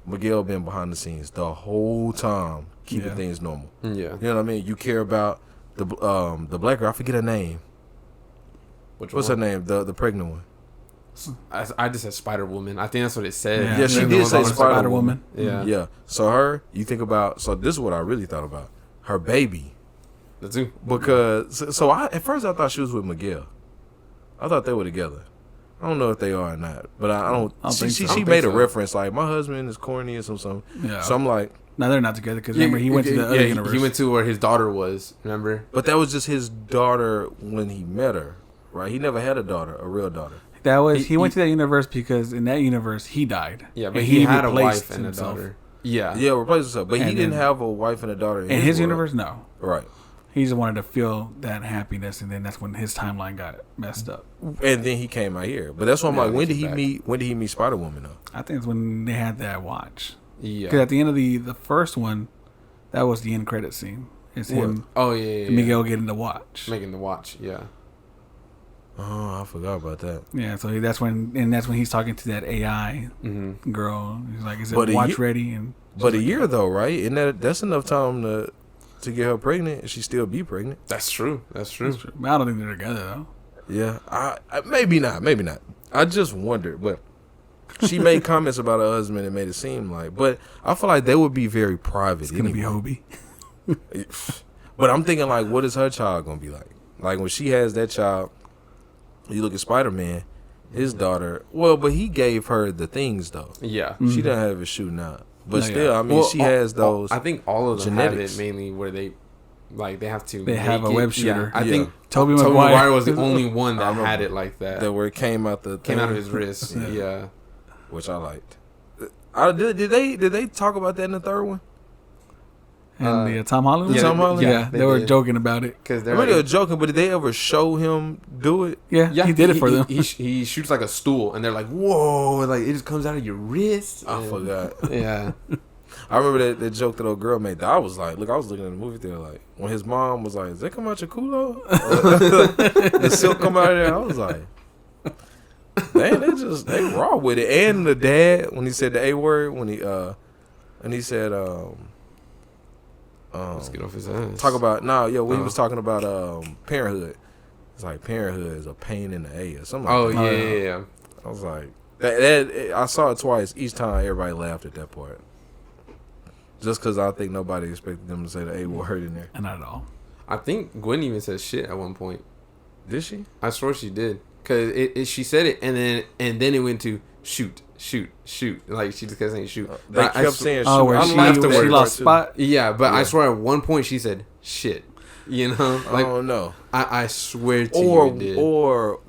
Miguel been behind the scenes the whole time, keeping things normal. Yeah, you know what I mean. You care about the black girl. I forget her name. What's her name? The pregnant one. I just said Spider-Woman. I think that's what it said. Yeah, she did say Spider-Woman. Yeah. So her, you think about. So this is what I really thought about. Her baby. The two. Because so at first I thought she was with Miguel. I thought they were together. I don't know if they are or not, but I don't. She made a reference like my husband is corny or something. Yeah. So I'm like, no, they're not together because remember he went to the other universe. He went to where his daughter was. Remember? But that was just his daughter when he met her, right? He never had a real daughter. That was he went to that universe because in that universe he died. Yeah, but he had a wife and a daughter. Yeah, replaced himself. But he didn't have a wife and a daughter in his universe. No, right. He just wanted to feel that happiness, and then that's when his timeline got messed up. And then he came out here. But that's why I'm like, when did he meet Spider-Woman though? I think it's when they had that watch. Yeah, because at the end of the first one, that was the end credit scene. It's him. Oh yeah. Miguel getting the watch, making the watch. Yeah. Oh, I forgot about that. Yeah, so that's when he's talking to that AI girl. He's like, "Is it watch ready?" And but a year though, right? And that's enough time to get her pregnant, and she still be pregnant. That's true. That's true. But I don't think they're together though. Yeah, I maybe not. I just wondered, but she made comments about her husband and made it seem like. But I feel like they would be very private. It's gonna be Hobie. But I'm thinking like, what is her child gonna be like? Like when she has that child. You look at Spider-Man, his daughter. Well, but he gave her the things though. Yeah, she doesn't have it shooting out. But still, I mean, she has those. I think all of them genetics. have it mainly where they have to. They have a web shooter. Yeah, I think Tobey Maguire was the only one that had it like that. That where it came out of his wrist. Yeah, which I liked. Did they talk about that in the third one? And Tom Holland? Tom Holland? Yeah, they were joking about it. They were joking, but did they ever show him do it? Yeah, he did it for them. He shoots like a stool, and they're like, whoa, like it just comes out of your wrist. I forgot. Yeah. I remember that joke that old girl made. I was like, look, I was looking at the movie theater, like, when his mom was like, does that come out your culo? The silk come out of there? I was like, man, they raw with it. And the dad, when he said the A word, when he said, let's get off his ass. Talk about when he was talking about parenthood. It's like parenthood is a pain in the A or something. Yeah. I was like that. I saw it twice. Each time everybody laughed at that part. Just because I think nobody expected them to say the A word in there. Not at all. I think Gwen even said shit at one point. Did she? I swear she did. Because she said it, and then it went to shoot. Like, she just kept saying shoot. They kept saying shoot. Oh, where she lost spot? Yeah, but I swear at one point she said shit. You know? Like, I don't know. I swear to you it did. Or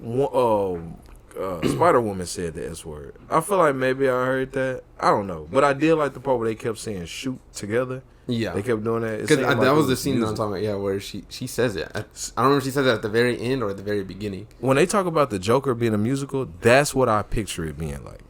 Spider-Woman said the S word. I feel like maybe I heard that. I don't know. But I did like the part where they kept saying shoot together. Yeah. They kept doing that. Because that was the scene that I'm talking about, yeah, where she says it. I don't remember if she says it at the very end or at the very beginning. When they talk about the Joker being a musical, that's what I picture it being like.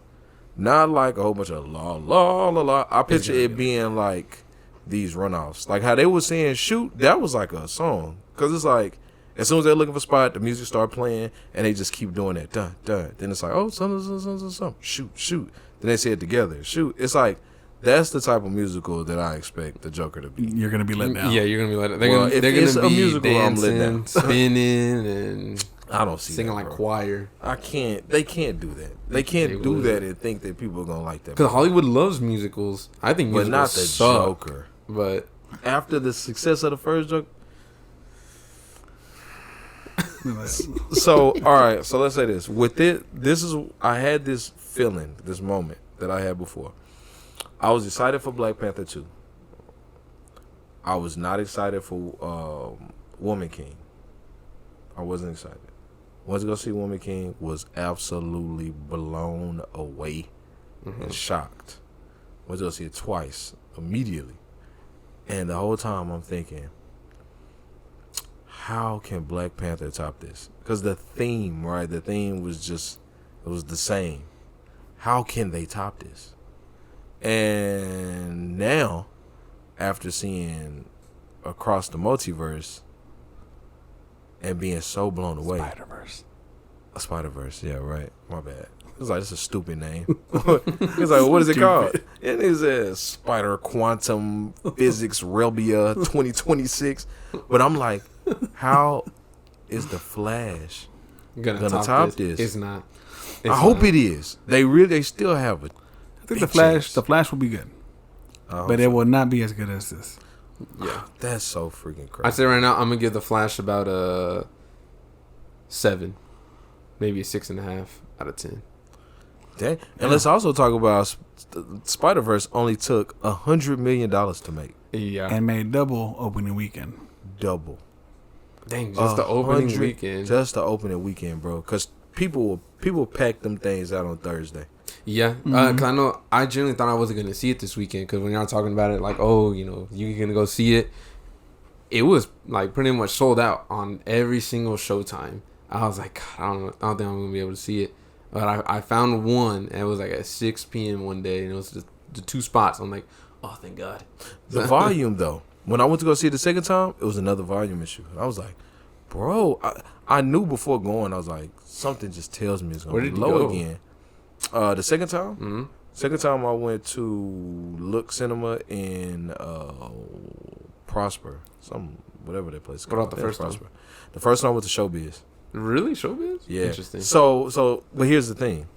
Not like a whole bunch of la, la, la, la. I picture it being like these runoffs. Like how they were saying shoot, that was like a song. Because it's like, as soon as they're looking for a spot, the music start playing, and they just keep doing that. Dun, dun. Then it's like, oh, something. Shoot. Then they say it together. Shoot. It's like, that's the type of musical that I expect the Joker to be. You're going to be let down. Yeah, you're going to be let down. They're if going it's to a be musical, dancing, I'm let down. spinning, and I don't see singing that, like bro. choir. They can't do that. They can't do that and think that people are going to like that. Because Hollywood loves musicals. I think musicals but not the suck, Joker. But after the success of the first Joker. So, all right. So let's say this. With it, I had this feeling, this moment that I had before. I was excited for Black Panther 2. I was not excited for Woman King. I wasn't excited. Went to go see Woman King, was absolutely blown away and shocked. Went to go see it twice, immediately. And the whole time I'm thinking, how can Black Panther top this? Because the theme, right? The theme was just, it was the same. How can they top this? And now, after seeing Across the Multiverse and being so blown away. Spider-Verse, yeah, right. My bad. It's like, it's a stupid name. It's like, what is it called? It is a Spider Quantum Physics Relbia 2026. But I'm like, how is the Flash gonna top this? It's not. I hope it is. They still have it. I think the Flash will be good, but it will not be as good as this. Yeah, that's so freaking crazy. I say right now, I'm gonna give the Flash about a 7, maybe a 6.5 out of 10. Dang. And let's also talk about Spider-Verse only took $100 million to make. Yeah, and made double opening weekend. Double. Dang, just the opening weekend. Just the opening weekend, bro. Because people pack them things out on Thursday. Yeah, because I know I genuinely thought I wasn't going to see it this weekend. Because when y'all talking about it, like, oh, you know, you're going to go see it. It was like pretty much sold out on every single showtime. I was like, God, I don't think I'm going to be able to see it. But I found one, and it was like at 6 p.m. one day, and it was just the 2 spots. I'm like, oh, thank God. The volume, though. When I went to go see it the second time, it was another volume issue. I was like, bro, I knew before going, I was like, something just tells me it's going to be low again. The second time? Mm-hmm. Second time I went to Look Cinema in Prosper. Whatever that place is called. What about the first Prosper. time? The first time I went to Showbiz. Really? Showbiz? Yeah. Interesting. So, but here's the thing.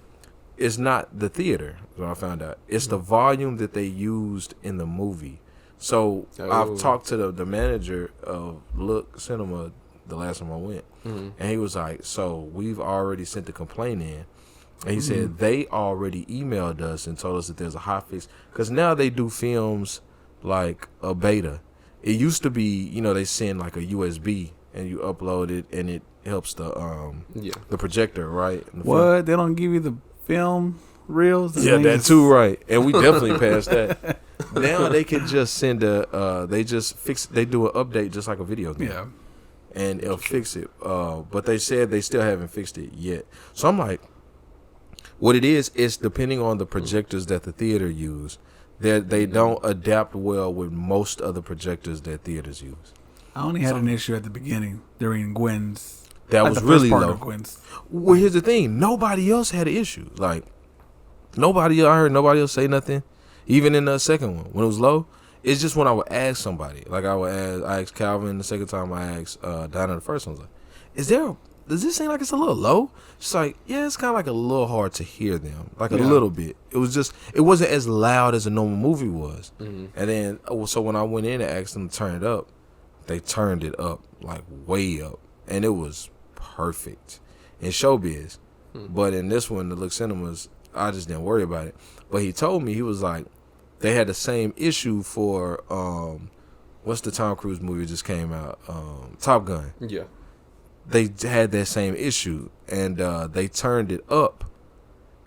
It's not the theater, what I found out. It's the volume that they used in the movie. So I've talked to the manager of Look Cinema the last time I went, and he was like, "So we've already sent the complaint in," and he said they already emailed us and told us that there's a hot fix because now they do films like a beta. It used to be, you know, they send like a USB and you upload it and it helps the projector, right? What? They don't give you the film reels? Yeah, that too, right. And we definitely passed that. Now they can just send they do an update just like a video game. Yeah. And it'll fix it. But they said they still haven't fixed it yet. So I'm like, what it is depending on the projectors that the theater use, that they don't adapt well with most other projectors that theaters use. I only had an issue at the beginning during Gwen's. That was really low. Gwen's. Well, here's the thing. Nobody else had an issue. Like, I heard nobody else say nothing. Even in the second one, when it was low, it's just when I would ask somebody. Like, I asked Calvin the second time, I asked Dinah the first one. I was like, does this seem like it's a little low? She's like, yeah, it's kind of like a little hard to hear them. Like a little bit. It wasn't as loud as a normal movie was. Mm-hmm. And then, so when I went in and asked them to turn it up, they turned it up, like way up. And it was perfect. in showbiz. But in this one, the Look Cinemas, I just didn't worry about it. But he told me, he was like, they had the same issue for what's the Tom Cruise movie that just came out? Top Gun. Yeah. They had that same issue, and they turned it up,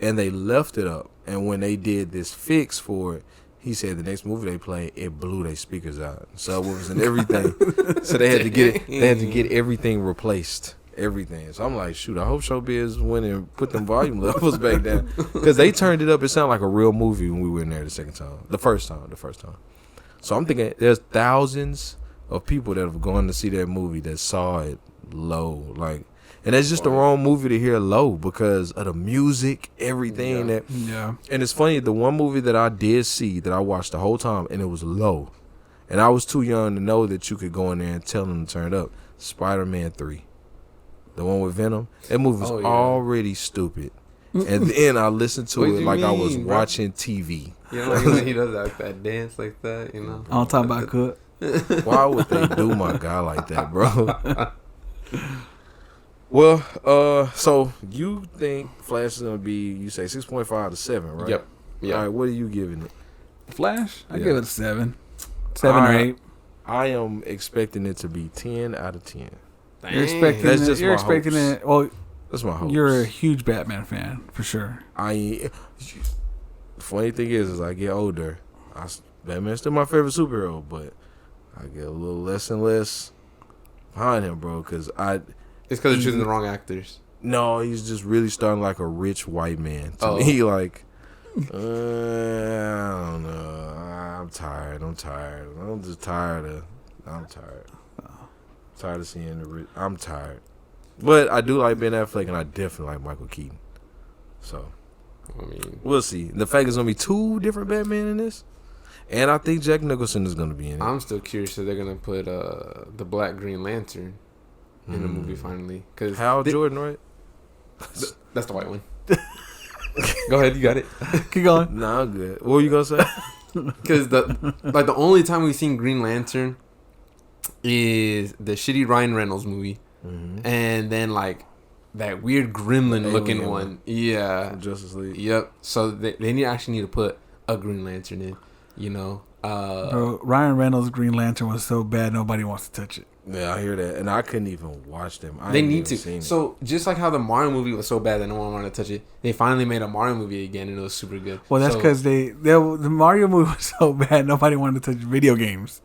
and they left it up. And when they did this fix for it, he said the next movie they played, it blew their speakers out, subwoofers and everything. So they had to get it. They had to get everything replaced, everything. So I'm like, shoot, I hope Showbiz went and put them volume levels back down, because they turned it up. It sounded like a real movie when we were in there the first time. So I'm thinking there's thousands of people that have gone to see that movie that saw it low, like. And that's just the wrong movie to hear low because of the music, everything. Yeah. And it's funny, the one movie that I did see that I watched the whole time and it was low, and I was too young to know that you could go in there and tell them to turn it up. Spider-Man 3, the one with Venom. That movie was already stupid. And then I listened to it like I was watching TV. You know, like when he does that dance like that, you know. On top about Cook. Why would they do my guy like that, bro? Well, so you think Flash is gonna be, you say 6.5 to 7, right? Yep. Yeah. All right, what are you giving it? Flash? I Yeah. give it a 7. 7 or 8. I am expecting it to be 10 out of 10. You're expecting That's it. just You're my expecting hopes. it. Well, That's my hope. you're a huge Batman fan for sure. The funny thing is, as I get older, Batman's still my favorite superhero, but I get a little less and less behind him, bro. Because It's because they're choosing the wrong actors. no, he's just really starting like a rich white man to me. Like, I don't know. I'm tired. I'm just tired. I'm tired. Tired of seeing the rich. I'm tired. But I do like Ben Affleck, and I definitely like Michael Keaton. So, I mean, we'll see. The fact is going to be 2 different Batman in this. And I think Jack Nicholson is going to be in it. I'm still curious if they're going to put the Black Green Lantern in the movie finally. Cause Hal Jordan, right? That's the white one. Go ahead, you got it. Keep going. Nah, I'm good. What were you going to say? Because the only time we've seen Green Lantern is the shitty Ryan Reynolds movie. Mm-hmm. And then like that weird gremlin looking alien one. Yeah. From Justice League. Yep. So they actually need to put a Green Lantern in, you know. Bro, Ryan Reynolds' Green Lantern was so bad nobody wants to touch it. Yeah, I hear that. And I couldn't even watch them. They need to. So just like how the Mario movie was so bad that no one wanted to touch it, they finally made a Mario movie again and it was super good. Well, that's because the Mario movie was so bad nobody wanted to touch video games.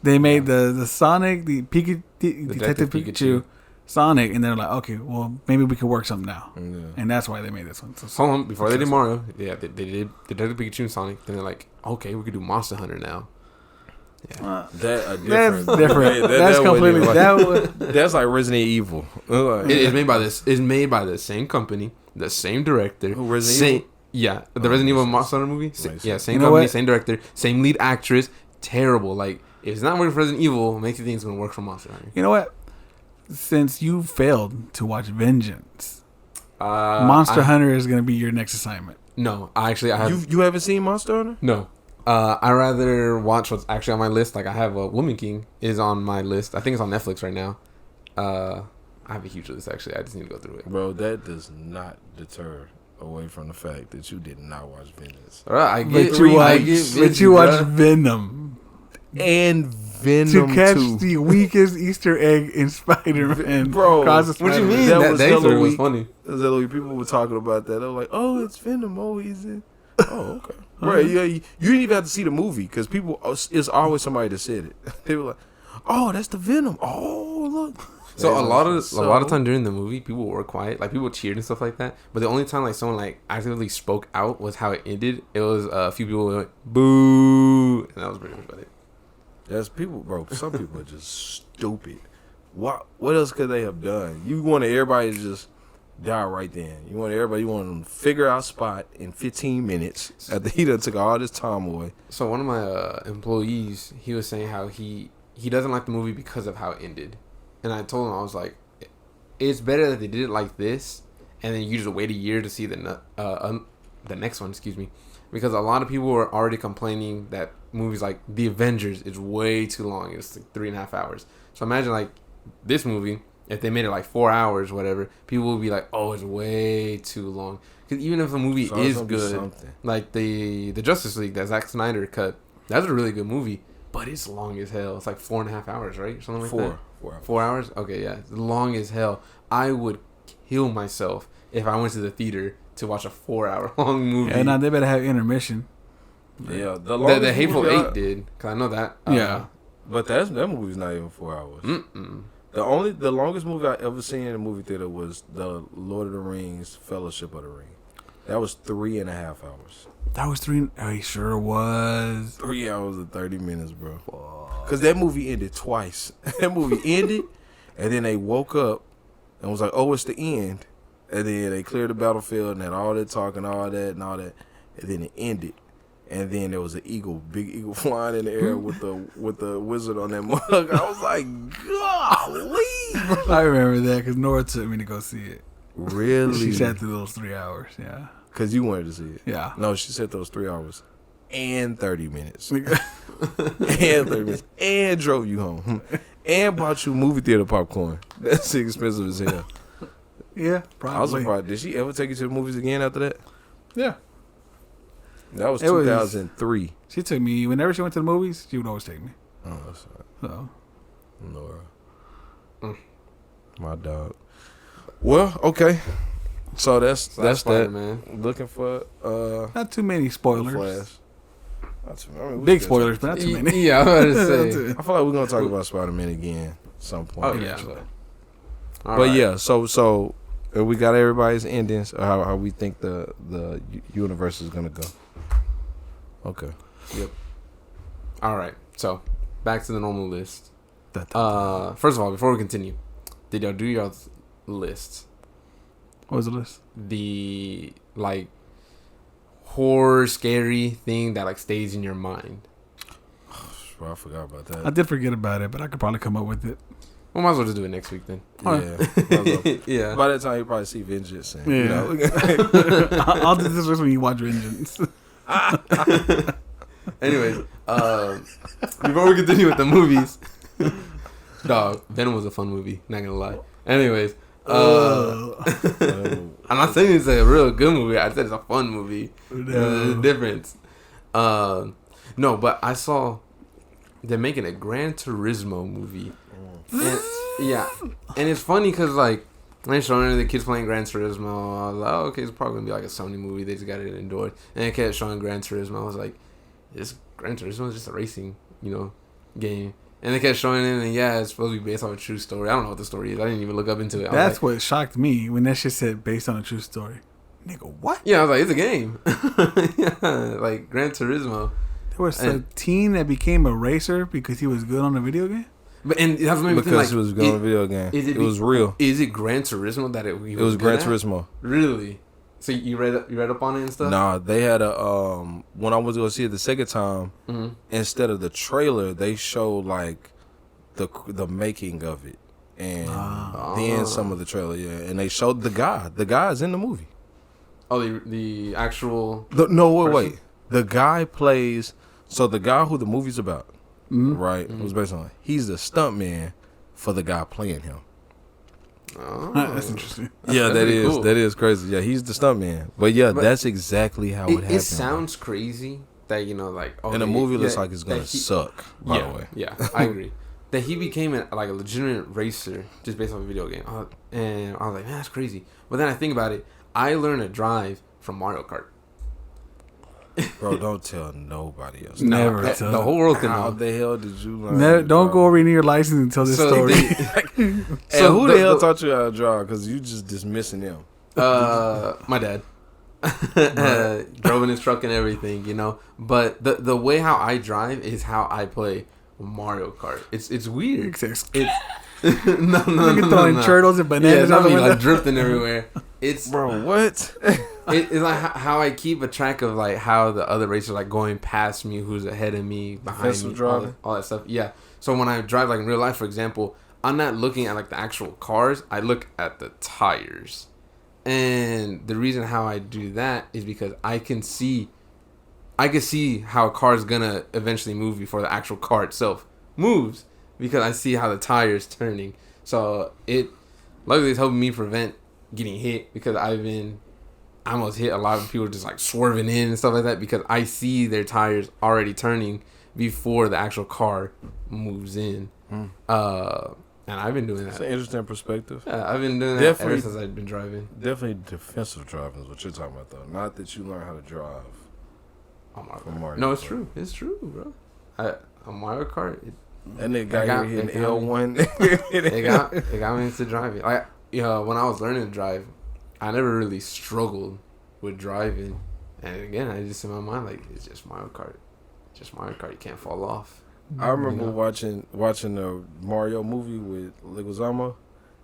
They made the Sonic, the Detective Pikachu, Sonic, and they're like, okay, well, maybe we can work something now. Yeah. And that's why they made this one. So hold on, before they did Mario, they did Detective Pikachu and Sonic. Then they're like, okay, we could do Monster Hunter now. Yeah. That's different. That's completely. That's like Resident Evil. It's made by the same company, the same director. Resident Evil? Yeah, the Resident Evil Monster Hunter movie. Same company, same director, same lead actress. Terrible. Like, if it's not working for Resident Evil, it makes you think it's going to work for Monster Hunter. You know what? Since you failed to watch Vengeance, Monster Hunter is going to be your next assignment. No, I have. You haven't seen Monster Hunter? No. I rather watch what's actually on my list. Like, I have Woman King is on my list. I think it's on Netflix right now. I have a huge list, actually. I just need to go through it. Bro, that does not deter away from the fact that you did not watch Vengeance. All right, But you watched Venom. And Venom to catch 2. the weakest Easter egg in Spider-Man. Bro, what do you mean? That was funny. People were talking about that. They were like, oh, it's Venom. Oh, he's in. Oh, okay. Right. Yeah, you didn't even have to see the movie because it's always somebody that said it. They were like, oh, that's the Venom. Oh, look. So a lot of time during the movie, people were quiet, like people cheered and stuff like that. But the only time like someone like actively spoke out was how it ended. It was a few people went boo, and that was pretty much about it. That's people, bro. Some people are just stupid. What else could they have done? You wanted everybody to just die right then. You wanted them to figure out spot in 15 minutes after he done took all this time away. So one of my employees, he was saying how he doesn't like the movie because of how it ended. And I told him, I was like, it's better that they did it like this, and then you just wait a year to see the next one, because a lot of people were already complaining that movies like The Avengers is way too long. It's like 3.5 hours. So imagine like this movie, if they made it like 4 hours, whatever, people will be like, "Oh, it's way too long." Because even if a movie is good, like the Justice League, that Zack Snyder cut, that's a really good movie, but it's long as hell. It's like 4.5 hours, right? Something like that. 4 hours. 4 hours? Okay, yeah, it's long as hell. I would kill myself if I went to the theater to watch a 4-hour long movie. Yeah, now they better have intermission. Yeah, the Hateful Eight did, because I know that. Yeah. But that movie's not even 4 hours. The longest movie I ever seen in a movie theater was the Lord of the Rings Fellowship of the Ring. That was 3.5 hours. That was 3. Oh, he sure was. 3 hours and 30 minutes, bro. Because that movie ended twice. That movie ended, and then they woke up and was like, "Oh, it's the end." And then they cleared the battlefield and had all that talk and all that, and then it ended. And then there was an big eagle flying in the air with the wizard on that mug. I was like, golly. I remember that because Nora took me to go see it. Really? She sat through those 3 hours, yeah. Because you wanted to see it? Yeah. No, she sat those 3 hours and 30 minutes. And 30 minutes. And drove you home. And bought you movie theater popcorn. That's expensive as hell. Yeah, probably. I was surprised. Did she ever take you to the movies again after that? Yeah. That was 2003. She took me, whenever she went to the movies, she would always take me. Oh, that's right. So. Nora. My dog. Well, okay. So that's that, man. Looking for Not too many spoilers. Flash. Big spoilers, but not too many. Yeah, I was about to say. I feel like we're gonna talk about Spider-Man again at some point. Oh yeah. Yeah, so we got everybody's endings of how we think the universe is gonna go. Okay. Yep. All right. So back to the normal list. First of all, before we continue, did y'all do your list? What was the list? The like horror, scary thing that like stays in your mind. Bro, I forgot about that. I did forget about it, but I could probably come up with it. We might as well just do it next week then. Yeah. Yeah. By that time, you probably see Vengeance. And, yeah. I'll do this when you watch Vengeance. Anyways, before we continue with the movies, dog, Venom was a fun movie. Not gonna lie. Anyways, I'm not saying it's a real good movie. I said it's a fun movie. There's a difference. No, but I saw they're making a Gran Turismo movie. And, yeah, and it's funny because like when they're showing the kids playing Gran Turismo, I was like, oh, okay, it's probably gonna be like a Sony movie. They just got it endorsed, and they kept showing Gran Turismo. I was like, this Gran Turismo is just a racing, game. And they kept showing it, and yeah, it's supposed to be based on a true story. I don't know what the story is. I didn't even look up into it. That's what shocked me when that shit said based on a true story. Nigga, what? Yeah, I was like, it's a game. Yeah, like Gran Turismo. There was a teen that became a racer because he was good on a video game. But and that's what made me think, like, it was good on a video game. It was real. Is it Gran Turismo that it was Gran Turismo. Really? So you read up on it and stuff? Nah, they had a when I was going to see it the second time, instead of the trailer, they showed like the making of it, and then some of the trailer, yeah, and they showed the guy. The guy's in the movie. Oh, the actual. Wait. The guy plays. So the guy who the movie's about, right? It was based on. He's the stuntman for the guy playing him. Oh, that's interesting. Yeah, that is crazy. Yeah, he's the stuntman. But yeah, that's exactly how it happened. It sounds crazy that and the movie looks like it's gonna suck. By the way, yeah, I agree. That he became a legitimate racer just based on a video game, and I was like, man, that's crazy. But then I think about it. I learned to drive from Mario Kart. Bro, don't tell nobody else. Never. The whole world can know. How the hell did you learn? Don't go renew your license and tell this story. So who the hell taught you how to drive? Because you just dismissing them. My dad. Drove in his truck and everything, But the way how I drive is how I play Mario Kart. It's weird. No. Throwing turtles and bananas. Yeah, it's not drifting everywhere. It's bro, what? It's like how I keep a track of like how the other racers are like going past me, who's ahead of me, behind me, all that stuff. Yeah. So when I drive like in real life, for example, I'm not looking at like the actual cars. I look at the tires, and the reason how I do that is because I can see how a car is gonna eventually move before the actual car itself moves, because I see how the tires turning. So Luckily, it's helping me prevent getting hit because I almost hit a lot of people just like swerving in and stuff like that because I see their tires already turning before the actual car moves in. And I've been doing that. It's an interesting perspective. Yeah, I've been doing that ever since I've been driving. Definitely defensive driving is what you're talking about, though. Not that you learn how to drive. No, it's true. It's true, bro. On Mario Kart, and then got here hitting L1. It got me into driving. Like, when I was learning to drive, I never really struggled with driving. And again, I just in my mind like it's just Mario Kart. Just Mario Kart. You can't fall off. I remember watching the Mario movie with Leguizamo,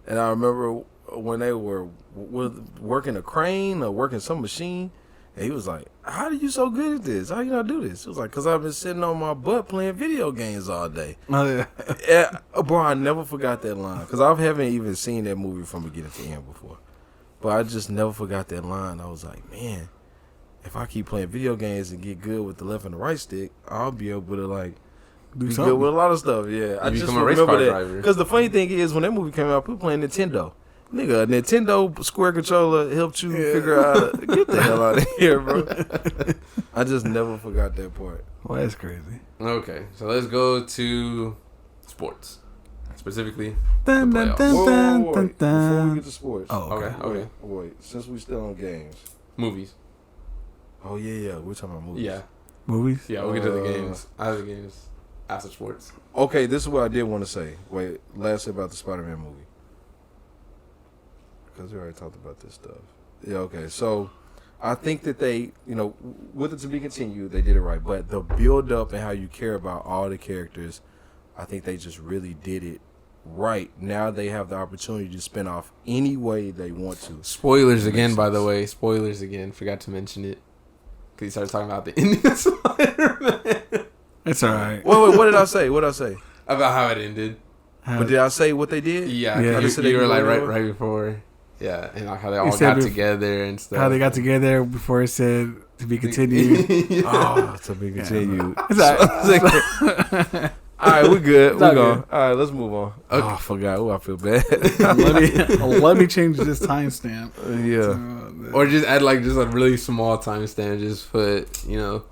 and I remember when they were working a crane or working some machine, and he was like, "How are you so good at this? How you not do this?" It was like, "Cause I've been sitting on my butt playing video games all day." Oh, yeah. Yeah, bro, I never forgot that line because I haven't even seen that movie from beginning to end before, but I just never forgot that line. I was like, man, if I keep playing video games and get good with the left and the right stick, I'll be able to like. Be good with a lot of stuff, yeah. I just remember that because the funny thing is, when that movie came out, people playing Nintendo. Nigga, a Nintendo Square controller helped you figure out how to get the hell out of here, bro. I just never forgot that part. Well, that's crazy. Okay, so let's go to sports, specifically Dun, the dun, playoffs. dun, Whoa, dun, dun, before we dun. get to sports. Oh, okay. Okay. Wait, since we still on games. Movies. Oh yeah, we're talking about movies. Yeah, Movies? yeah. We'll get to the games. I have the games after sports. Okay, this is what I did want to say. Wait, lastly about the Spider-Man movie. Because we already talked about this stuff. Yeah, okay. So, I think that they, with it to be continued, they did it right. But the build-up and how you care about all the characters, I think they just really did it right. Now they have the opportunity to spin off any way they want to. Spoilers again, by the way. Spoilers again. Forgot to mention it. Because he started talking about the ending of Spider-Man. It's all right. Wait, what did I say? What did I say? About how it ended. But did I say what they did? Yeah, Yeah. you were like right before. Yeah, and like how they all got together and stuff. How they got together before it said to be continued. Oh, to be continued. It's all right. All right, we're good. It's We're all going. good. All right, let's move on. Okay. Oh, I forgot. Oh, I feel bad. let me change this timestamp. Yeah. Or just add like just a really small timestamp. Just put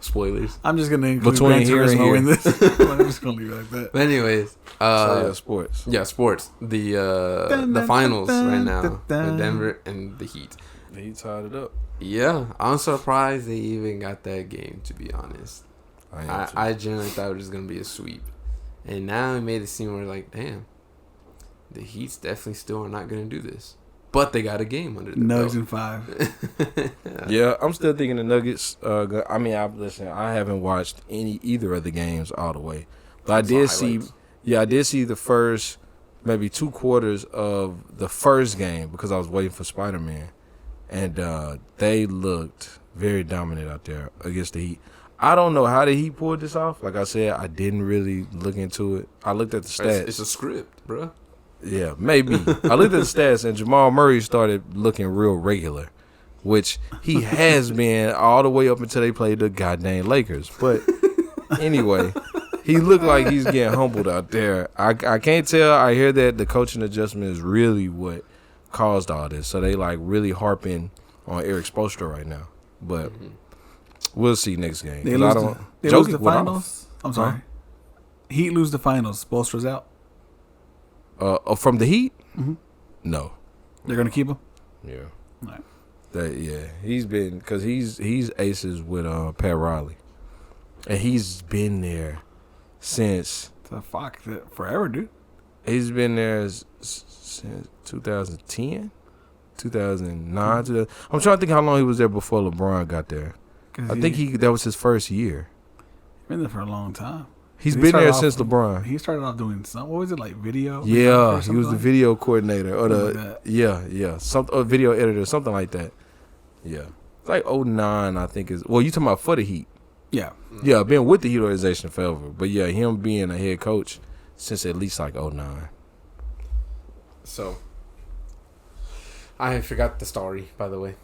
spoilers. I'm just gonna include Between Gran here and Turismo here. in this. I'm just gonna leave it like that. But anyways, So, sports. Yeah, sports. The finals right now with Denver and the Heat. He tied it up. Yeah, I'm surprised they even got that game. To be honest, I generally thought it was gonna be a sweep, and now it made it seem where like, damn, the Heat's definitely still are not gonna do this. But they got a game under the Nugs belt. in 5. Yeah, I'm still thinking the Nuggets. Listen, I haven't watched either of the games all the way, but I did see. Yeah, I did see the first maybe 2 quarters of the first game because I was waiting for Spider-Man, and they looked very dominant out there against the Heat. I don't know how the Heat pulled this off. Like I said, I didn't really look into it. I looked at the stats. It's a script, bro. Yeah, maybe. I looked at the stats, and Jamal Murray started looking real regular, which he has been all the way up until they played the goddamn Lakers. But anyway, he looked like he's getting humbled out there. I can't tell. I hear that the coaching adjustment is really what caused all this. So they like really harping on Eric Spoelstra right now. But we'll see next game. They lose the finals. I'm sorry. Huh? Heat lose the finals. Spoelstra's out. From the Heat? Mm-hmm. No. They're gonna keep him. Yeah. Right. He's been because he's aces with Pat Riley, and he's been there since Forever, dude. he's been there since 2010, 2009. 2000. I'm trying to think how long he was there before LeBron got there. I think that was his first year. Been there for a long time. He's been there since LeBron. He started off doing something. What was it, like video? Yeah, he was the video coordinator or like some video editor, something like that. Yeah, it's like 09, I think is. Well, you talking about for the Heat? Yeah. Yeah, been with the Heat organization forever. But yeah, him being a head coach since at least like 09. So, I forgot the story, by the way.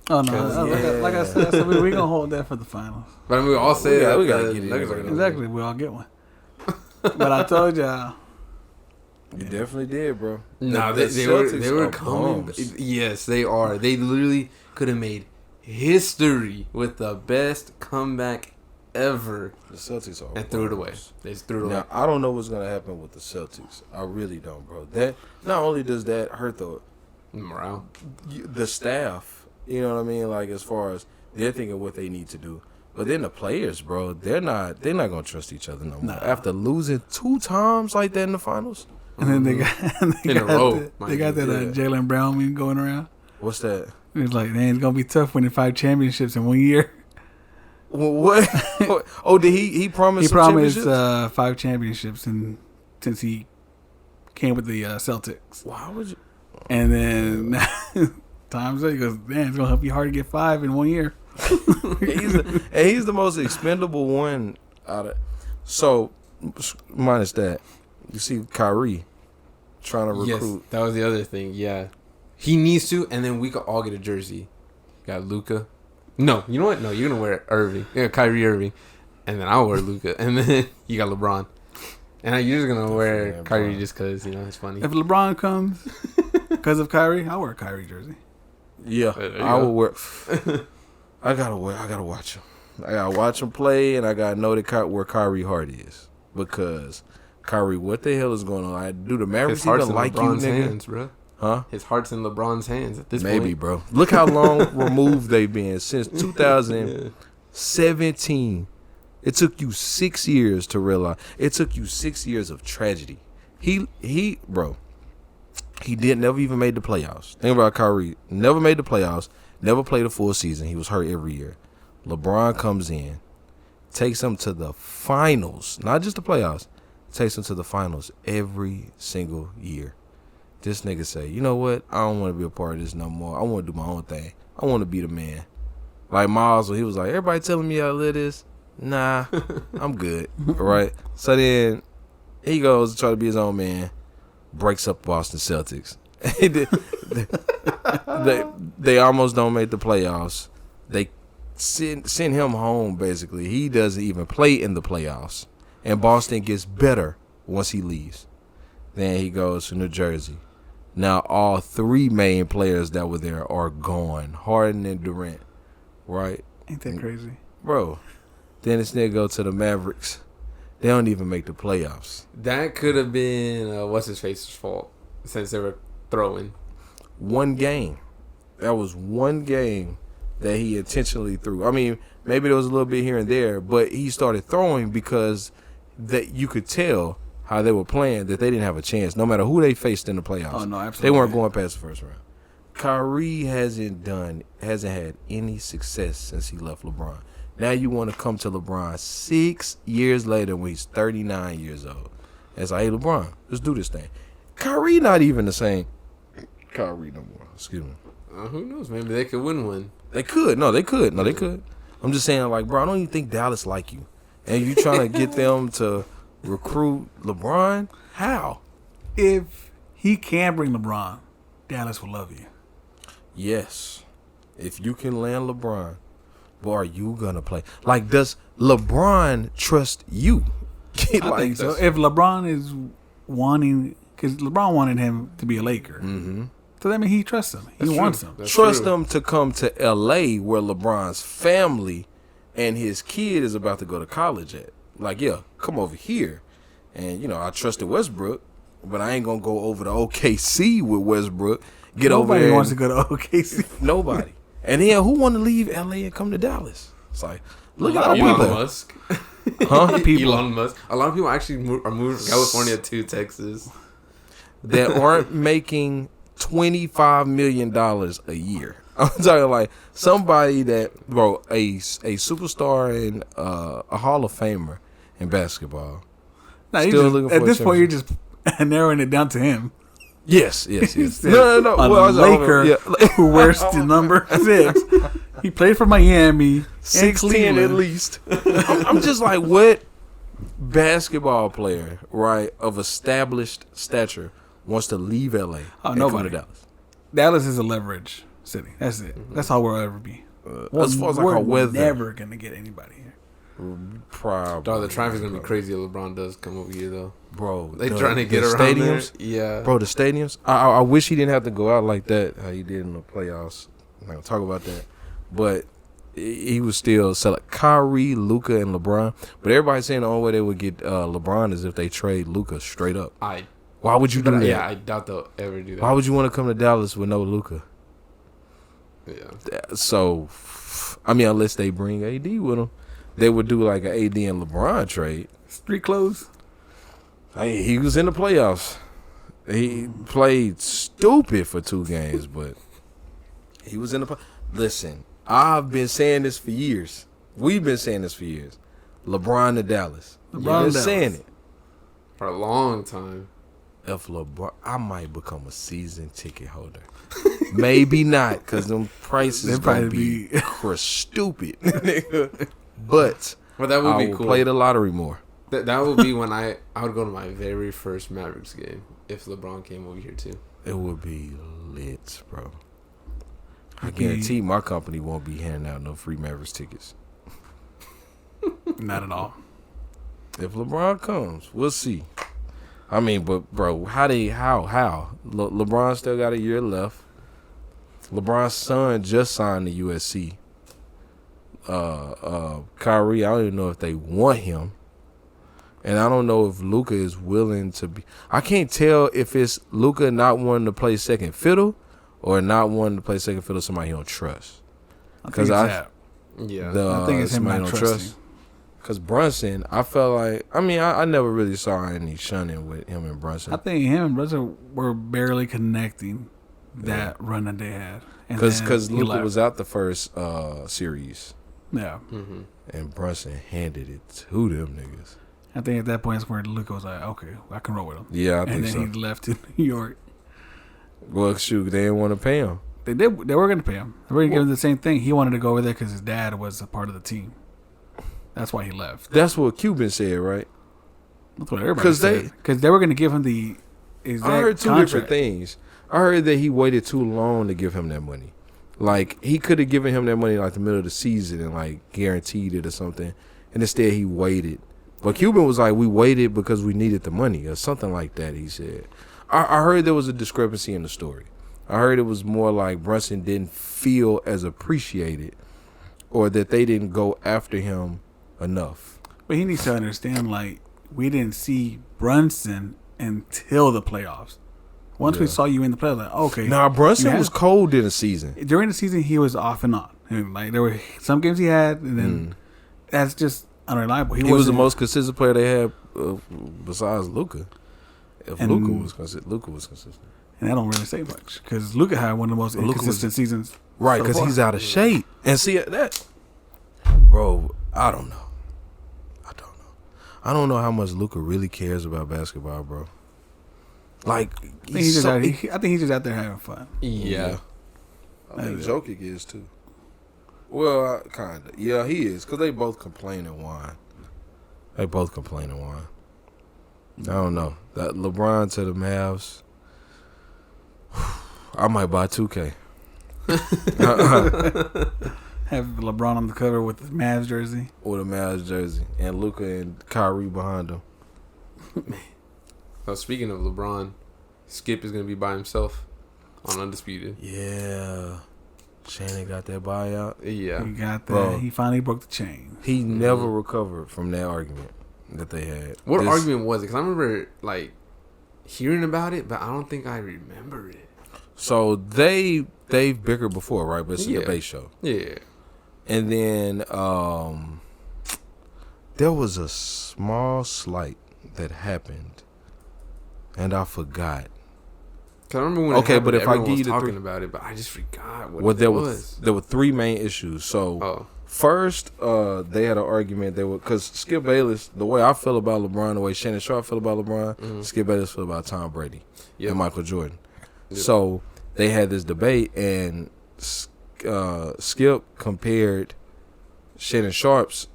Oh no! Like I said, so we gonna hold that for the finals. But I mean, we all say that we gotta get it Nuggets are gonna Exactly, we all get one. But I told y'all, You definitely did, bro. Nah, The they were are coming. bums. Yes, they are. They literally could have made history with the best comeback ever The Celtics are and threw it away. bums. They just threw it away. Now, I don't know what's gonna happen with the Celtics. I really don't, bro. That not only does that hurt Morale. the staff, you know what I mean? Like as far as they're thinking what they need to do, but then the players, bro, they're not gonna trust each other no more. Nah. After losing 2 times like that in the finals. And then they got In a row, They got that yeah. Jaylen Brown meme going around. What's that? It's like, man, it's gonna be tough winning 5 championships in 1 year. What? Oh, did he promise? He some promised championships? 5 championships, and since he came with the Celtics, Why would you? and then times up, he goes, man, it's gonna help you hard to get 5 in 1 year. He's the most expendable one out of. So, minus that, you see Kyrie trying to recruit. Yes, that was the other thing. Yeah, he needs to, and then we could all get a jersey. Got Luka. No, you know what? No, you're gonna wear Irving. Yeah, Kyrie Irving, and then I'll wear Luka, and then you got LeBron, and you're just gonna wear Yeah, Kyrie bro. just because it's funny. If LeBron comes because of Kyrie, I'll wear a Kyrie jersey. Yeah, There you I go. will wear. I gotta watch him. I gotta watch him play, and I gotta know where Kyrie Hart is, because Kyrie, what the hell is going on? Do the Mavericks His heart's even in like you, LeBron's nigga? hands, bro. Huh? His heart's in LeBron's hands at this Maybe, point. bro. Look how long removed they've been since 2017. It took you 6 years to realize. It took you 6 years of tragedy. Bro. He never even made the playoffs. Think about Kyrie. Never made the playoffs. Never played a full season. He was hurt every year. LeBron comes in, takes him to the finals, not just the playoffs. Takes him to the finals every single year. This nigga say, you know what? I don't want to be a part of this no more. I want to do my own thing. I want to be the man. Like Miles, when he was like, everybody telling me how to live this. Nah, I'm good. Right? So then he goes to try to be his own man. Breaks up Boston Celtics. they almost don't make the playoffs. They send him home, basically. He doesn't even play in the playoffs. And Boston gets better once he leaves. Then he goes to New Jersey. Now all 3 main players that were there are gone. Harden and Durant. Right? Ain't that crazy? Bro. Then this nigga go to the Mavericks. They don't even make the playoffs. That could have been what's his face's fault since they were throwing. 1 game. That was 1 game that he intentionally threw. I mean, maybe there was a little bit here and there, but he started throwing because that you could tell how they were playing that they didn't have a chance, no matter who they faced in the playoffs. Oh no, absolutely. They weren't going past the first round. Kyrie hasn't had any success since he left LeBron. Now you want to come to LeBron 6 years later when he's 39 years old. It's like, hey, LeBron, let's do this thing. Kyrie not even the same Kyrie no more. Excuse me. Who knows? Maybe they could win one. They could. No, they could. No, they could. I'm just saying, like, bro, I don't even think Dallas like you. And you trying to get them to recruit LeBron? How? If he can bring LeBron, Dallas will love you. Yes. If you can land LeBron, boy, are you going to play? Like, does LeBron trust you? I think so. If LeBron is wanting, because LeBron wanted him to be a Laker. Mm-hmm. So that means he trusts him. He wants him. Trust them to come to L.A. where LeBron's family and his kid is about to go to college at. Like, yeah, come over here. And, you know, I trusted Westbrook, but I ain't going to go over to OKC with Westbrook. Nobody over there. Wants to go to OKC. Nobody. And then who want to leave L.A. and come to Dallas? It's like, look at all Elon people. Musk. Huh? People. Elon Musk. A lot of people actually are moving from California to Texas. That aren't making $25 million a year. I'm talking like somebody that, bro, a superstar and a Hall of Famer in basketball. Nah, Still looking for at a this point, you're championship. just narrowing it down to him. Yes. Said, No. A Well, Laker who wears the number 6. He played for Miami. 6'10" at least. I'm just like, what basketball player, right, of established stature wants to leave LA and come nobody. to Dallas? Dallas is a leverage city. That's it. That's all we'll ever be. As far as like we're our weather. never going to get anybody here. Probably. Dog, the traffic's gonna be crazy if LeBron does come over here though. Bro, They trying to get around stadiums. there. Yeah, Bro, the stadiums. I wish he didn't have to go out like that. How he did in the playoffs. I'm not gonna talk about that, but he was still selling Kyrie, Luka, and LeBron. But everybody's saying the only way they would get LeBron is if they trade Luka straight up. Why would you do that? Yeah, I doubt they'll ever do that. Why would you want to come to Dallas with no Luka? Yeah. So, I mean, unless they bring AD with them, they would do like an AD and LeBron trade. Street clothes. Hey, he was in the playoffs. He played stupid for 2 games, but he was in the. Listen, I've been saying this for years. We've been saying this for years. LeBron to Dallas. LeBron You've been to saying Dallas. it For a long time. If LeBron, I might become a season ticket holder. Maybe not, because them prices gonna be stupid. But that would I be will cool. play the lottery more. That would be when I would go to my very first Mavericks game if LeBron came over here too. It would be lit, bro. I guarantee my company won't be handing out no free Mavericks tickets. Not at all. If LeBron comes, we'll see. I mean, but bro, how? LeBron still got a year left. LeBron's son just signed to USC. Kyrie, I don't even know if they want him. And I don't know if Luka is willing to be. I can't tell if it's Luka not wanting to play second fiddle or not wanting to play second fiddle to somebody he don't trust. Because Yeah. I think it's him not trusting. Because Brunson, I felt like, I never really saw any shunning with him and Brunson. I think him and Brunson were barely connecting that run that they had. Because Luka was out the first series. Yeah. Mm-hmm. And Brunson handed it to them niggas. I think at that point that's where Luka was like, okay, I can roll with him. Yeah, I think so. And then he left to New York. Well, shoot, they didn't want to pay him. They were going to pay him. They were going to give him the same thing. He wanted to go over there because his dad was a part of the team. That's why he left. That's what Cuban said, right? That's what everybody said. Because they were going to give him the exact I heard two contract. different things. I heard that he waited too long to give him that money. Like, he could have given him that money like the middle of the season and like guaranteed it or something. And instead he waited. But Cuban was like, we waited because we needed the money or something like that, he said. I heard there was a discrepancy in the story. I heard it was more like Brunson didn't feel as appreciated or that they didn't go after him enough. But he needs to understand, like, we didn't see Brunson until the playoffs. Once we saw you in the playoffs, like, okay. Nah, Brunson was cold in the season. During the season, he was off and on. And, like, there were some games he had, and then that's just unreliable. He was the most consistent player they had besides Luka. If Luka was consistent. And that don't really say much because Luka had one of the most inconsistent seasons. Right, because he's out of shape. And see, that, bro, I don't know. I don't know how much Luka really cares about basketball, bro. Like, I think he's just out there having fun. Yeah. I think Jokic is too. Well, kind of. Yeah, he is. Because they both complain and whine. I don't know. That LeBron to the Mavs, I might buy 2K. Have LeBron on the cover with the Mavs jersey. Or the Mavs jersey. And Luka and Kyrie behind him. So speaking of LeBron, Skip is going to be by himself on Undisputed. Yeah. Shannon got that buyout. Yeah. He got that. Bro, he finally broke the chain. He never recovered from that argument that they had. What argument was it? Because I remember, like, hearing about it, but I don't think I remember it. So they've bickered before, right? But it's a debate show. Yeah. And then there was a small slight that happened, and I forgot. Cause I remember when it happened, but if I everyone give you was the talking about it, but I just forgot what it there was. There were 3 main issues. So first, they had an argument. Because Skip Bayless, the way I feel about LeBron, the way Shannon Sharpe feel about LeBron, Skip Bayless feel about Tom Brady and Michael Jordan. Yep. So they had this debate, and Skip compared Shannon Sharpe's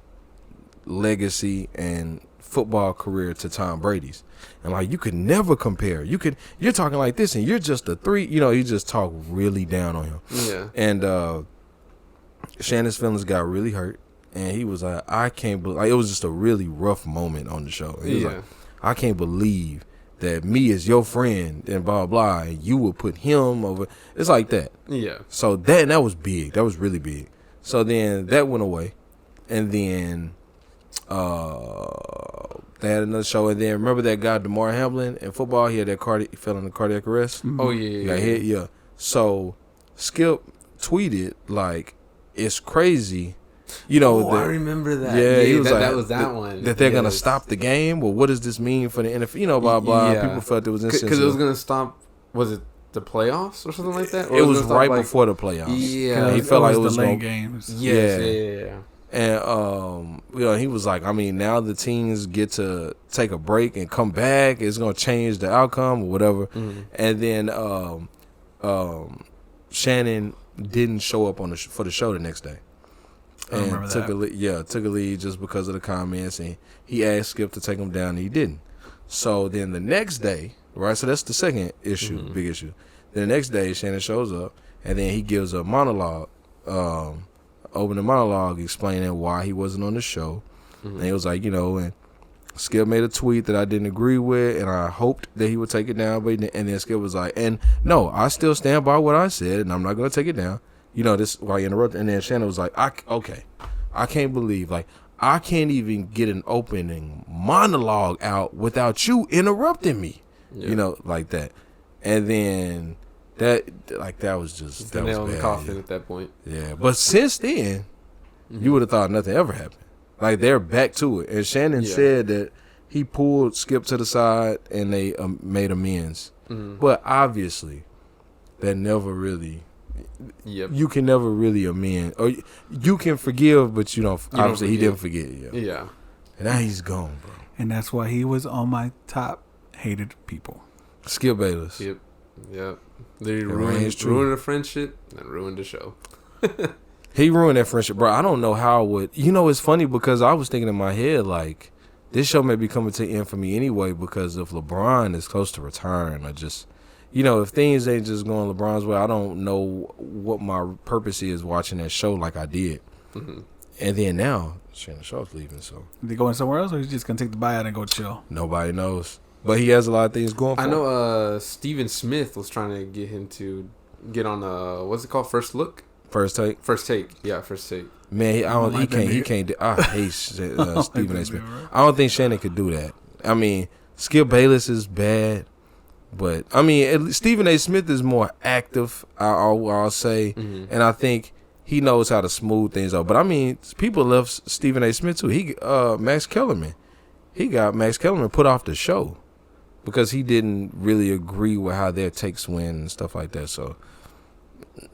legacy and football career to Tom Brady's. And like, you could never compare. You're talking like this, and you're just a 3. You know, you just talk really down on him. Yeah. And Shannon's feelings got really hurt, and he was like, I can't believe, like, it was just a really rough moment on the show. He was like, I can't believe that me as your friend and blah blah, and you would put him over. It's like that. Yeah. So that was big. That was really big. So then that went away, and then they had another show, and then remember that guy DeMar Hamlin in football? He had that he fell in the cardiac arrest. Oh yeah. He got hit. Yeah. So Skip tweeted like, "It's crazy." You know, I remember that. Yeah, he was that was that one. That they're gonna stop the game. Well, what does this mean for the NFL? You know, blah blah. Yeah. People felt it was insensitive because it was gonna stop. Was it the playoffs or something like that? Or it was right like, before the playoffs. Yeah, he felt like it was delaying games. Yes, yeah. And you know, he was like, I mean, now the teams get to take a break and come back. It's gonna change the outcome or whatever. Mm-hmm. And then Shannon didn't show up for the show the next day. And took a lead just because of the comments, and he asked Skip to take him down, and he didn't. So then the next day, right? So that's the second issue, big issue. Then the next day, Shannon shows up, and then he gives a monologue, opening monologue explaining why he wasn't on the show. And he was like, you know, and Skip made a tweet that I didn't agree with, and I hoped that he would take it down, but and then Skip was like, and no, I still stand by what I said, and I'm not going to take it down. You know, this why you interrupted. And then Shannon was like, I can't believe, like, I can't even get an opening monologue out without you interrupting me. Yeah. You know, like that. And then that was just the that nail was in the bad, coffin yeah. at that point. Yeah. But since then, you would have thought nothing ever happened. Like, they're back to it. And Shannon said that he pulled Skip to the side and they made amends. But obviously, that never really... Yep. You can never really amend, or you can forgive, but obviously he didn't forget. Yeah. And now he's gone, bro. And that's why he was on my top hated people. Skip Bayless. Yep. They ruined a friendship and ruined the show. He ruined that friendship, bro. I don't know how it would. You know, it's funny because I was thinking in my head, like, this show may be coming to the end for me anyway, because if LeBron is close to retiring, or just, you know, if things ain't just going LeBron's way, I don't know what my purpose is watching that show like I did. And then now, Shannon Sharpe's leaving, so. Is he going somewhere else, or is he just going to take the buyout and go chill? Nobody knows. But he has a lot of things going for him. I know Steven Smith was trying to get him to get on what's it called? First Look? First Take? First Take. Yeah, First Take. Man, he can't do. I hate Stephen A. Smith. I don't think Shannon could do that. I mean, Skip Bayless is bad, but I mean, Stephen A. Smith is more active. I'll say, and I think he knows how to smooth things up. But I mean, people love Stephen A. Smith too. Max Kellerman. He got Max Kellerman put off the show because he didn't really agree with how their takes went and stuff like that. So.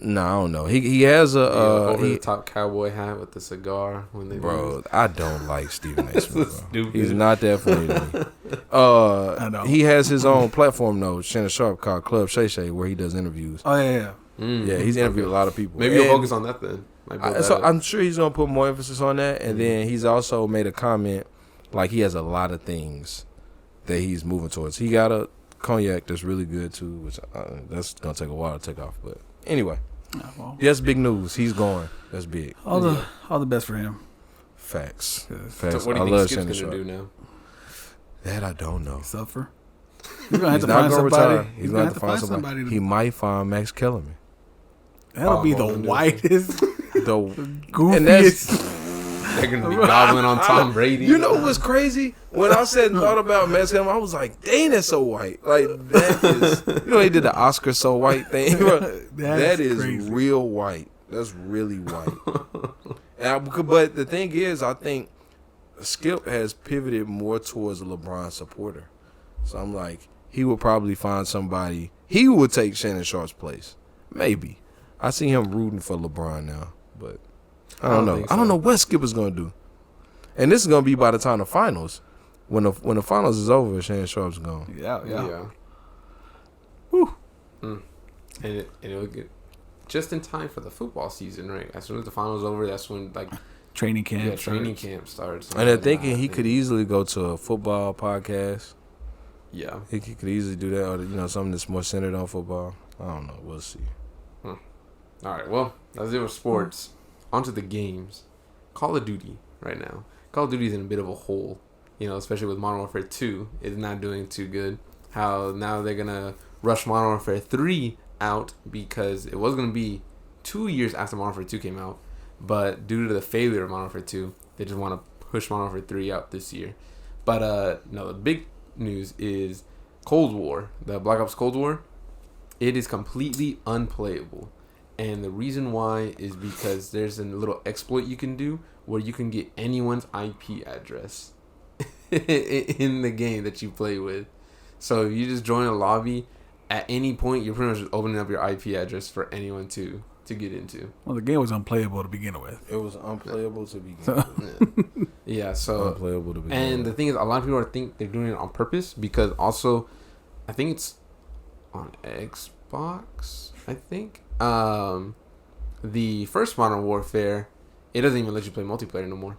No, I don't know. He has a over the top cowboy hat with the cigar when they bro. I don't like Stephen A. Smith. Stupid. He's not that funny to me. I know. He has his own platform though, Shannon Sharpe, called Club Shay Shay, where he does interviews. Oh yeah. Yeah, he's interviewed a lot of people. Maybe you'll focus on that then. So I'm sure he's gonna put more emphasis on that, and then he's also made a comment like he has a lot of things that he's moving towards. He got a cognac that's really good too, which that's gonna take a while to take off, but. Anyway, that's big news. He's gone. That's big. All the best for him. Facts. So what do you think Skip's gonna do now? That I don't know. Suffer. He's gonna have to find somebody. He's gonna have to find somebody. He might find Max Kellerman. That'll be the whitest, the goofiest. They're gonna be gobbling on Tom Brady. You know what's crazy? When I thought about Max Kellerman, I was like, "Dang, that's so white!" Like that is, you know, he did the Oscar so white thing. That is crazy. Real white. That's really white. But the thing is, I think Skip has pivoted more towards a LeBron supporter. So I'm like, he would probably find somebody. He would take Shannon Sharpe's place, maybe. I see him rooting for LeBron now, but. I don't know. I don't know what Skip is gonna do, and this is gonna be by the time the finals. When the finals is over, Shannon Sharpe's gone. Yeah. Whew. And it'll get just in time for the football season, right? As soon as the finals over, that's when training camp. Yeah, training camp starts. And they're thinking he could easily go to a football podcast. Yeah, he could easily do that, or something that's more centered on football. I don't know. We'll see. All right. Well, that's it with sports. Onto the games. Call of Duty right now. Call of Duty is in a bit of a hole, especially with Modern Warfare 2. It's not doing too good. How now they're going to rush Modern Warfare 3 out because it was going to be 2 years after Modern Warfare 2 came out. But due to the failure of Modern Warfare 2, they just want to push Modern Warfare 3 out this year. But no, the big news is Cold War, the Black Ops Cold War. It is completely unplayable. And the reason why is because there's a little exploit you can do where you can get anyone's IP address in the game that you play with. So if you just join a lobby, at any point, you're pretty much just opening up your IP address for anyone to get into. Well, the game was unplayable to begin with. It was unplayable to begin with. Yeah, so unplayable to begin with. And the thing is, a lot of people think they're doing it on purpose because also, I think it's on Xbox, I think. The first Modern Warfare, it doesn't even let you play multiplayer no more.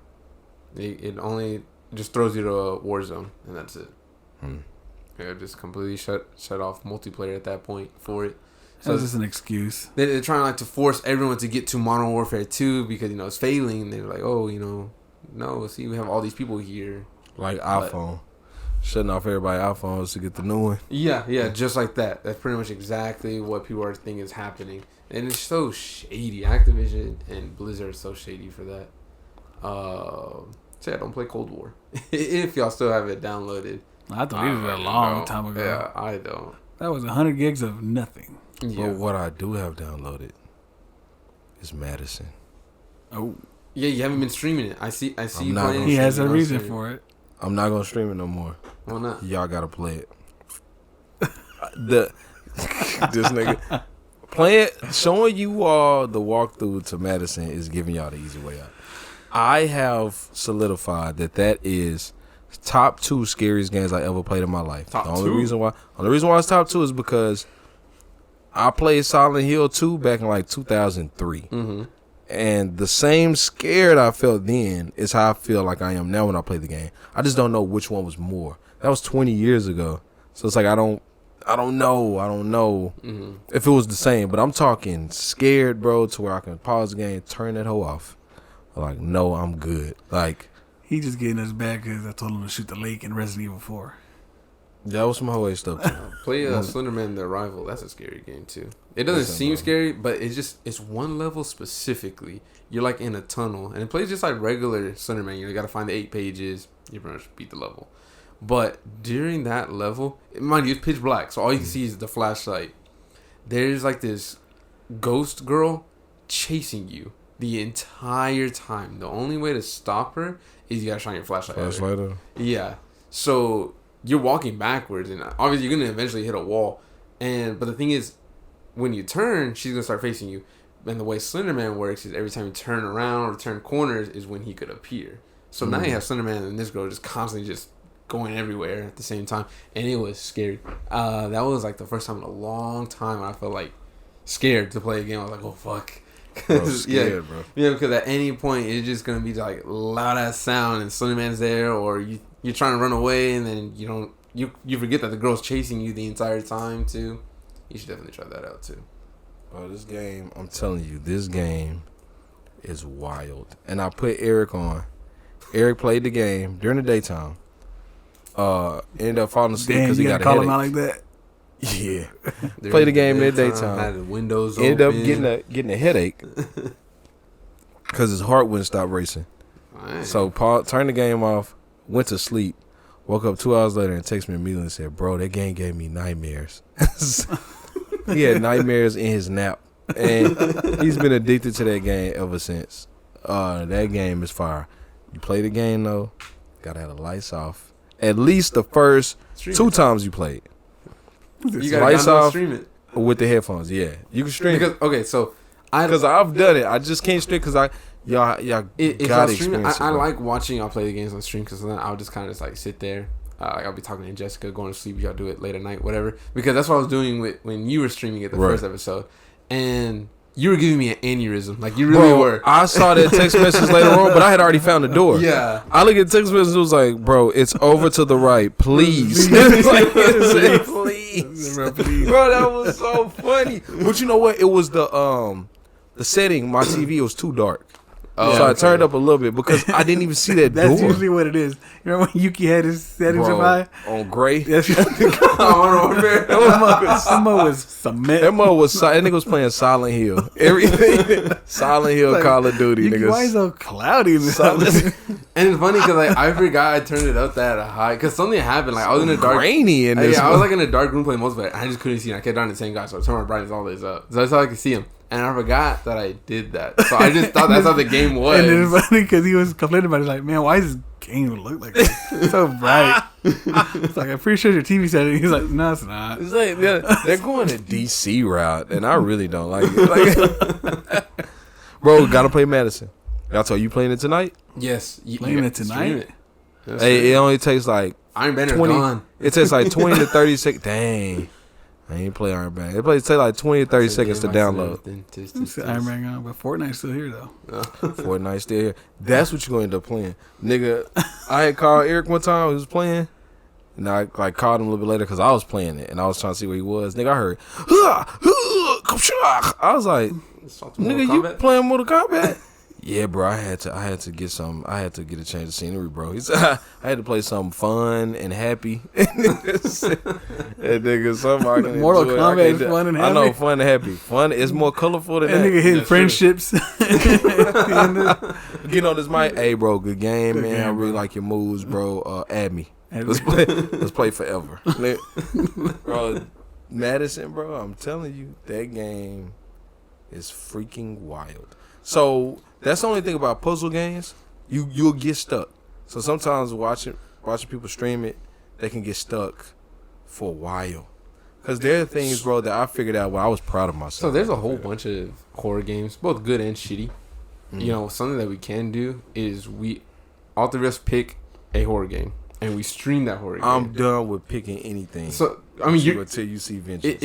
It only just throws you to a war zone, and that's it. It just completely shut off multiplayer at that point for it. So it's just an excuse. They're trying to force everyone to get to Modern Warfare 2 because it's failing. They're like, no, see, we have all these people here. Like iPhone. Shutting off everybody's iPhones to get the new one. Yeah, just like that. That's pretty much exactly what people are thinking is happening. And it's so shady. Activision and Blizzard are so shady for that. So yeah, don't play Cold War. If y'all still have it downloaded. I deleted it a long time ago. Yeah, I don't. That was 100 gigs of nothing. Yeah. But what I do have downloaded is Madison. Oh. Yeah, you haven't been streaming it. I see you playing. He has a reason for it. I'm not gonna stream it no more. Why not? Y'all gotta play it. This nigga playing, showing you all the walkthrough to Madison is giving y'all the easy way out. I have solidified that is top 2 scariest games I ever played in my life. Top the only 2? reason why it's top 2 is because I played Silent Hill 2 back in like 2003. Mm-hmm. And the same scared I felt then is how I feel like I am now when I play the game. I just don't know which one was more. That was 20 years ago. So it's like I don't know if it was the same. But I'm talking scared, bro, to where I can pause the game, turn that hoe off. Like, no, I'm good. Like, he just getting us back because I told him to shoot the lake in Resident Evil 4. that was some whole stuff too. Play Slenderman: The Arrival. That's a scary game too. It doesn't seem scary, but it's one level specifically. You're like in a tunnel, and it plays just like regular Slenderman. You got to find the 8 pages. You pretty much beat the level. But during that level, mind you, it's pitch black, so all you can see is the flashlight. There's like this ghost girl chasing you the entire time. The only way to stop her is you gotta shine your flashlight at her. Yeah. So you're walking backwards, and obviously you're gonna eventually hit a wall. But the thing is, when you turn, she's gonna start facing you. And the way Slenderman works is every time you turn around or turn corners is when he could appear. So now you have Slenderman and this girl just constantly just going everywhere at the same time, and it was scary. That was like the first time in a long time I felt like scared to play a game. I was like, oh fuck. Bro, scared, bro. Yeah, because at any point it's just gonna be like loud ass sound and Slenderman's there, or you're trying to run away and then you forget that the girl's chasing you the entire time too. You should definitely try that out too. Oh, this game, I'm telling you, this game is wild. And I put Eric on. Eric played the game during the daytime. Ended up falling asleep because he got a call headache. him out like that. Yeah. Played the game in the daytime. Had the windows Ended open. up getting a headache because his heart wouldn't stop racing. Right. So Paul turned the game off, went to sleep, woke up 2 hours later and texted me immediately and said, bro, that game gave me nightmares. He had nightmares in his nap. And he's been addicted to that game ever since. That game is fire. You play the game, though, gotta have the lights off. At least the first two times you played. You gotta lights off stream it. with the headphones. Yeah, you can stream because, it. okay, so Because I've done it. I just can't stream because y'all gotta experience it. I like watching y'all play the games on stream because then I'll just kind of just like sit there. I'll be talking to Jessica, going to sleep. Y'all do it late at night, whatever. Because that's what I was doing when you were streaming it the first episode, and you were giving me an aneurysm, like you really were. I saw that text message later on, but I had already found the door. Yeah, I look at the text message, and it was like, "Bro, it's over to the right, please." It's like, please, bro. That was so funny. But you know what? It was the setting. My TV was too dark. Oh, so I okay. turned up a little bit because I didn't even see that That's door. usually what it is. You remember when Yuki had his settings up high? On gray. That's That mode was cement. mother was that nigga was playing Silent Hill. Everything Silent Hill, Like, Call of Duty, Yuki, why is niggas. it so cloudy in this Silent- house? And it's funny because like I forgot I turned it up that high because something happened. Like I was in a dark. Grainy in this. Yeah, I was like in a dark room playing most of it. I just couldn't see. And I kept on the same guy, so I turned my brightness all the way up, so that's how I could see him. And I forgot that I did that. So I just thought that's how the game was. And it's funny because he was complaining about it. He's like, man, why does this game look like this? It's so bright. It's like, I'm pretty sure your TV setting. He's like, no, it's not. It's like, they're going the DC route, and I really don't like it. Like, bro, gotta play Madison. Y'all told you playing it tonight? Yes, Playing it tonight? Hey, it only takes like Iron Banner's 20. gone. It takes like 20 to 30 seconds. Dang. I ain't play Iron Man. It takes like 20 to 30 seconds to download. Iron Man gone, but Fortnite's still here, though. Fortnite still here. That's what you're going to end up playing. Nigga, I had called Eric one time. He was playing. And I like called him a little bit later because I was playing it. And I was trying to see where he was. Nigga, I heard. I was like, nigga, you playing Mortal Kombat? Yeah, bro. I had to get some. I had to get a change of scenery, bro. He said I had to play something fun and happy. And nigga, something I can Mortal enjoy. Kombat is fun and happy. I know, fun and happy. Fun is more colorful than That that. nigga hitting That's friendships. At the end of- Get on this mic. Hey, bro, good game, Good man. game, I really bro. like your moves, bro. Add me. Add Let's me. play. Let's play forever, bro. Madison, bro. I'm telling you, that game is freaking wild. So that's the only thing about puzzle games. You'll get stuck. So sometimes watching people stream it, they can get stuck for a while. Cause there are things, bro, that I figured out when I was proud of myself. So there's a whole bunch of horror games, both good and shitty. You know, something that we can do is all three of us pick a horror game and we stream that horror game. I'm done with picking anything. So I mean, until you see Vengeance.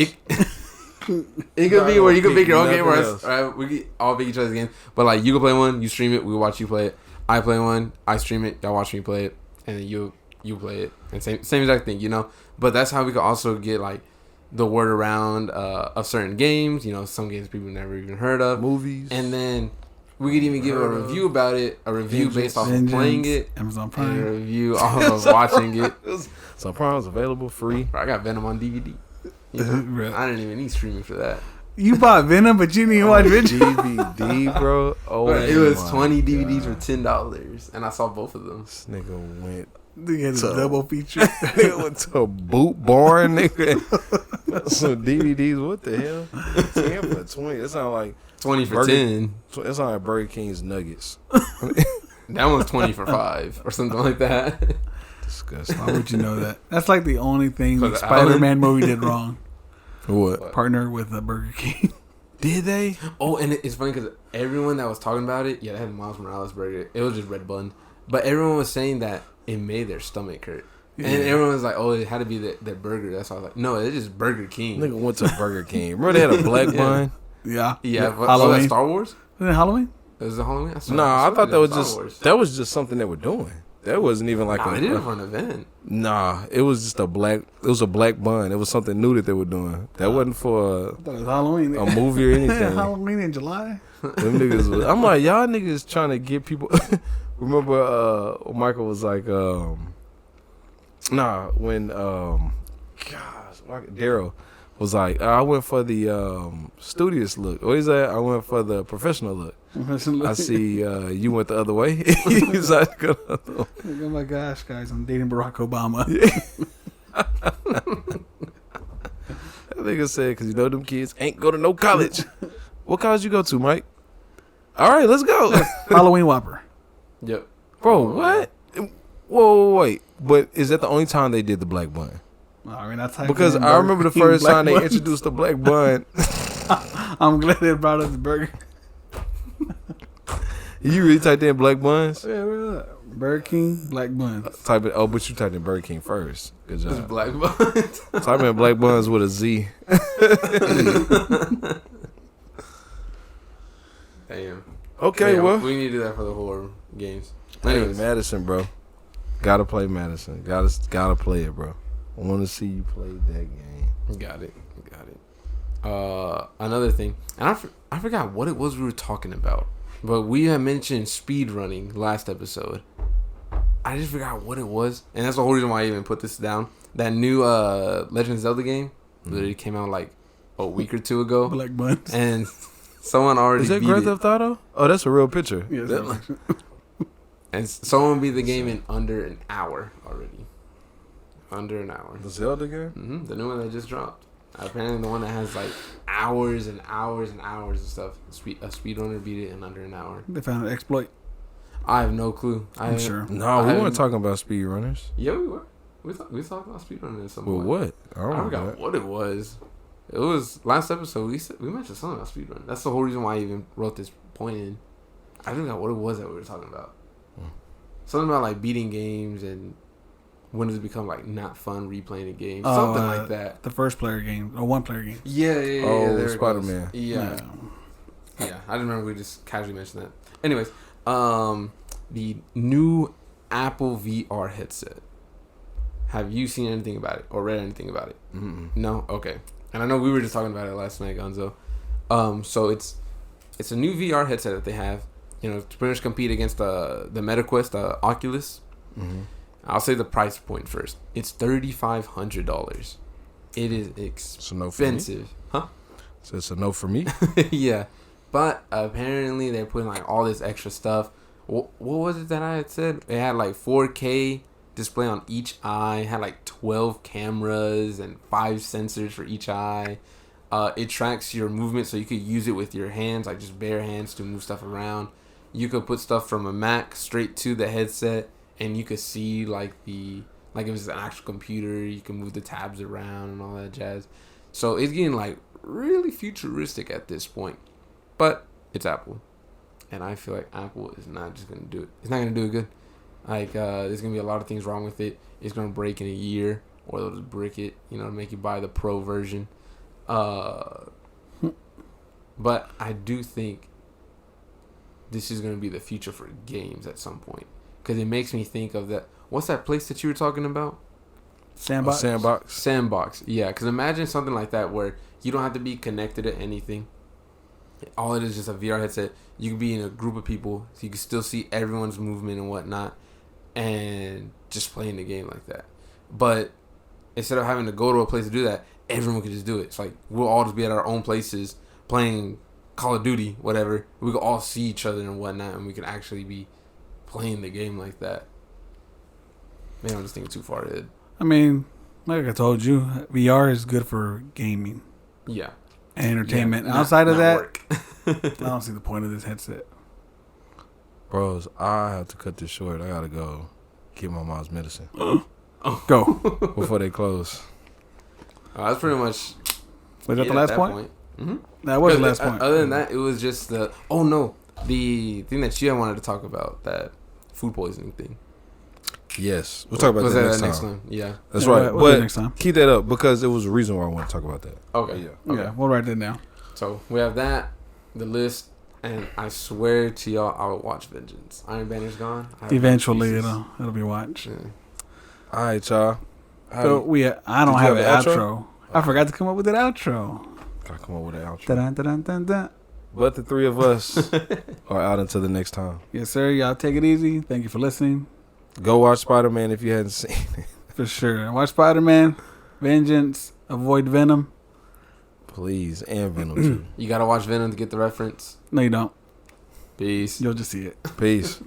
It could be where you can pick your own Nothing game, or else. right? We could all pick each other's game. But like, you can play one, you stream it, we watch you play it. I play one, I stream it, y'all watch me play it, and then you play it, and same exact thing, you know. But that's how we could also get like the word around of certain games. You know, some games people never even heard of, Movies. and then we could even give a review about it, a review based off of playing it, Amazon and a Prime. review off of watching it. Some Prime's available free. Bro, I got Venom on DVD. You know, I didn't even need streaming for that. You bought Venom, but you didn't even watch Vengeance. DVD, bro. Oh, But it was my 20 DVDs God. for $10, and I saw both of them. This nigga went. They had a So- double feature. Nigga went to a boot barn, nigga. Some DVDs. What the hell? 10 for 20. That sound like 20 for Burger- 10. that sound like Burger King's nuggets. That one's 20 for 5 or something like that. Disgusting. Why would you know that? That's like the only thing For the the Spider-Man movie did wrong. What? Partner with the Burger King. Did they? Oh, and it's funny because everyone that was talking about it, yeah, they had Miles Morales burger. It was just red bun. But everyone was saying that it made their stomach hurt. Yeah. And everyone was like, oh, it had to be their burger. That's why I was like, no, it's just Burger King. Nigga went to Burger King. Remember they had a black Yeah. bun? Yeah. Yeah, but was Halloween. that Star Wars? Was it Halloween? Was it Halloween? Nah, I thought that was Star Wars. that was just something they were doing. That wasn't even like Nah, a. they did it for an event. Nah, it was just a black. It was a black bun. It was something new that they were doing. That wasn't for I thought it was Halloween. a movie or anything. Halloween in July? Them niggas was, I'm like, y'all niggas trying to get people. Remember, Michael was like, nah, when Daryl was like, I went for the studious look. What is that? I went for the professional look. I see you went the other way. He's like, go the other way. Oh my gosh, guys, I'm dating Barack Obama. That nigga said, because you know them kids ain't go to no college. What college you go to, Mike? All right, let's go. Halloween Whopper. Yep. Bro, what? Whoa, wait. But is that the only time they did the black bun? I mean, that's Because I remember the first time they introduced the black bun. I'm glad they brought up the burger. You really typed in black buns? Yeah, Burger King, black buns. Type it. Oh, but you typed in Burger King first. Good It's job. black buns. Type in black buns with a Z. Damn. Okay, Yeah, well. we need to do that for the horror games. Hey, Anyways, Madison, bro. Gotta play Madison. Gotta play it, bro. I want to see you play that game. got it. Another thing, and I forgot what it was we were talking about But we had mentioned speed running last episode. I just forgot what it was, and that's the whole reason why I even put this down. That new Legend of Zelda game literally came out like a week or two ago. Black Buns. And someone already Is that beat Grand it. Theft Auto? Oh, that's a real picture. Yeah, And someone beat the game in under an hour already. Under an hour. The Zelda game? The new one that just dropped. Apparently the one that has like hours and hours and hours of stuff. A speedrunner beat it in under an hour. They found an exploit. I have no clue. I'm sure. No, we weren't talking about speedrunners. Yeah, we were. We talked about speedrunning at some Well, point. what? I forgot what it was. It was last episode. We mentioned something about speedrunning. That's the whole reason why I even wrote this point in. I forgot what it was that we were talking about. Something about like beating games and when does it become like not fun replaying a game. Something like that. The first player game or one player game. Yeah. Oh, there Spider-Man. Yeah. I didn't remember we just casually mentioned that. Anyways, the new Apple VR headset. Have you seen anything about it or read anything about it? No? Okay. And I know we were just talking about it last night, Gonzo. So it's a new VR headset that they have, to pretty much compete against the MetaQuest, the Oculus. I'll say the price point first. It's $3,500. It is expensive. Huh? So it's a no for me? Yeah. But apparently they're putting like all this extra stuff. What was it that I had said? It had like 4K display on each eye. It had like 12 cameras and 5 sensors for each eye. It tracks your movement, so you could use it with your hands, like just bare hands to move stuff around. You could put stuff from a Mac straight to the headset, and you could see like if it's an actual computer, you can move the tabs around and all that jazz. So it's getting like really futuristic at this point. But it's Apple. And I feel like Apple is not just going to do it. It's not going to do it good. Like, there's going to be a lot of things wrong with it. It's going to break in a year. Or they'll just brick it, to make you buy the pro version. But I do think this is going to be the future for games at some point. Because it makes me think of that. What's that place that you were talking about? Sandbox. Sandbox. Yeah, because imagine something like that where you don't have to be connected to anything. All it is just a VR headset. You can be in a group of people, so you can still see everyone's movement and whatnot, and just playing the game like that. But instead of having to go to a place to do that, everyone can just do it. It's like we'll all just be at our own places playing Call of Duty, whatever. We can all see each other and whatnot, and we can actually be playing the game like that. Man, I'm just thinking too far ahead. I mean, like I told you, VR is good for gaming. Yeah. And entertainment. Yeah, outside of that, work. I don't see the point of this headset. Bros, I have to cut this short. I gotta go get my mom's medicine Go. before they close. That's pretty much. Was that the last point? Mm-hmm. That was the last point. Other than that, it was just the thing that you wanted to talk about, that food poisoning thing. Yes, we'll talk about that next time. Yeah, that's Yeah, right. we'll do it But next time. keep that up because it was a reason why I want to talk about that. Okay. Yeah. Yeah, we'll write that down. So we have that, the list, and I swear to y'all, I will watch Vengeance. Iron Banner's gone. Eventually, it'll be watched. Yeah. All right, y'all. So I don't have an outro. I forgot to come up with an outro. Gotta come up with an outro. Dun, dun, dun, dun, dun. But the three of us are out until the next time. Yes, sir. Y'all take it easy. Thank you for listening. Go watch Spider-Man if you hadn't seen it. For sure. Watch Spider-Man, Vengeance, avoid Venom. Please, and Venom too. You gotta watch Venom to get the reference. No, you don't. Peace. You'll just see it. Peace.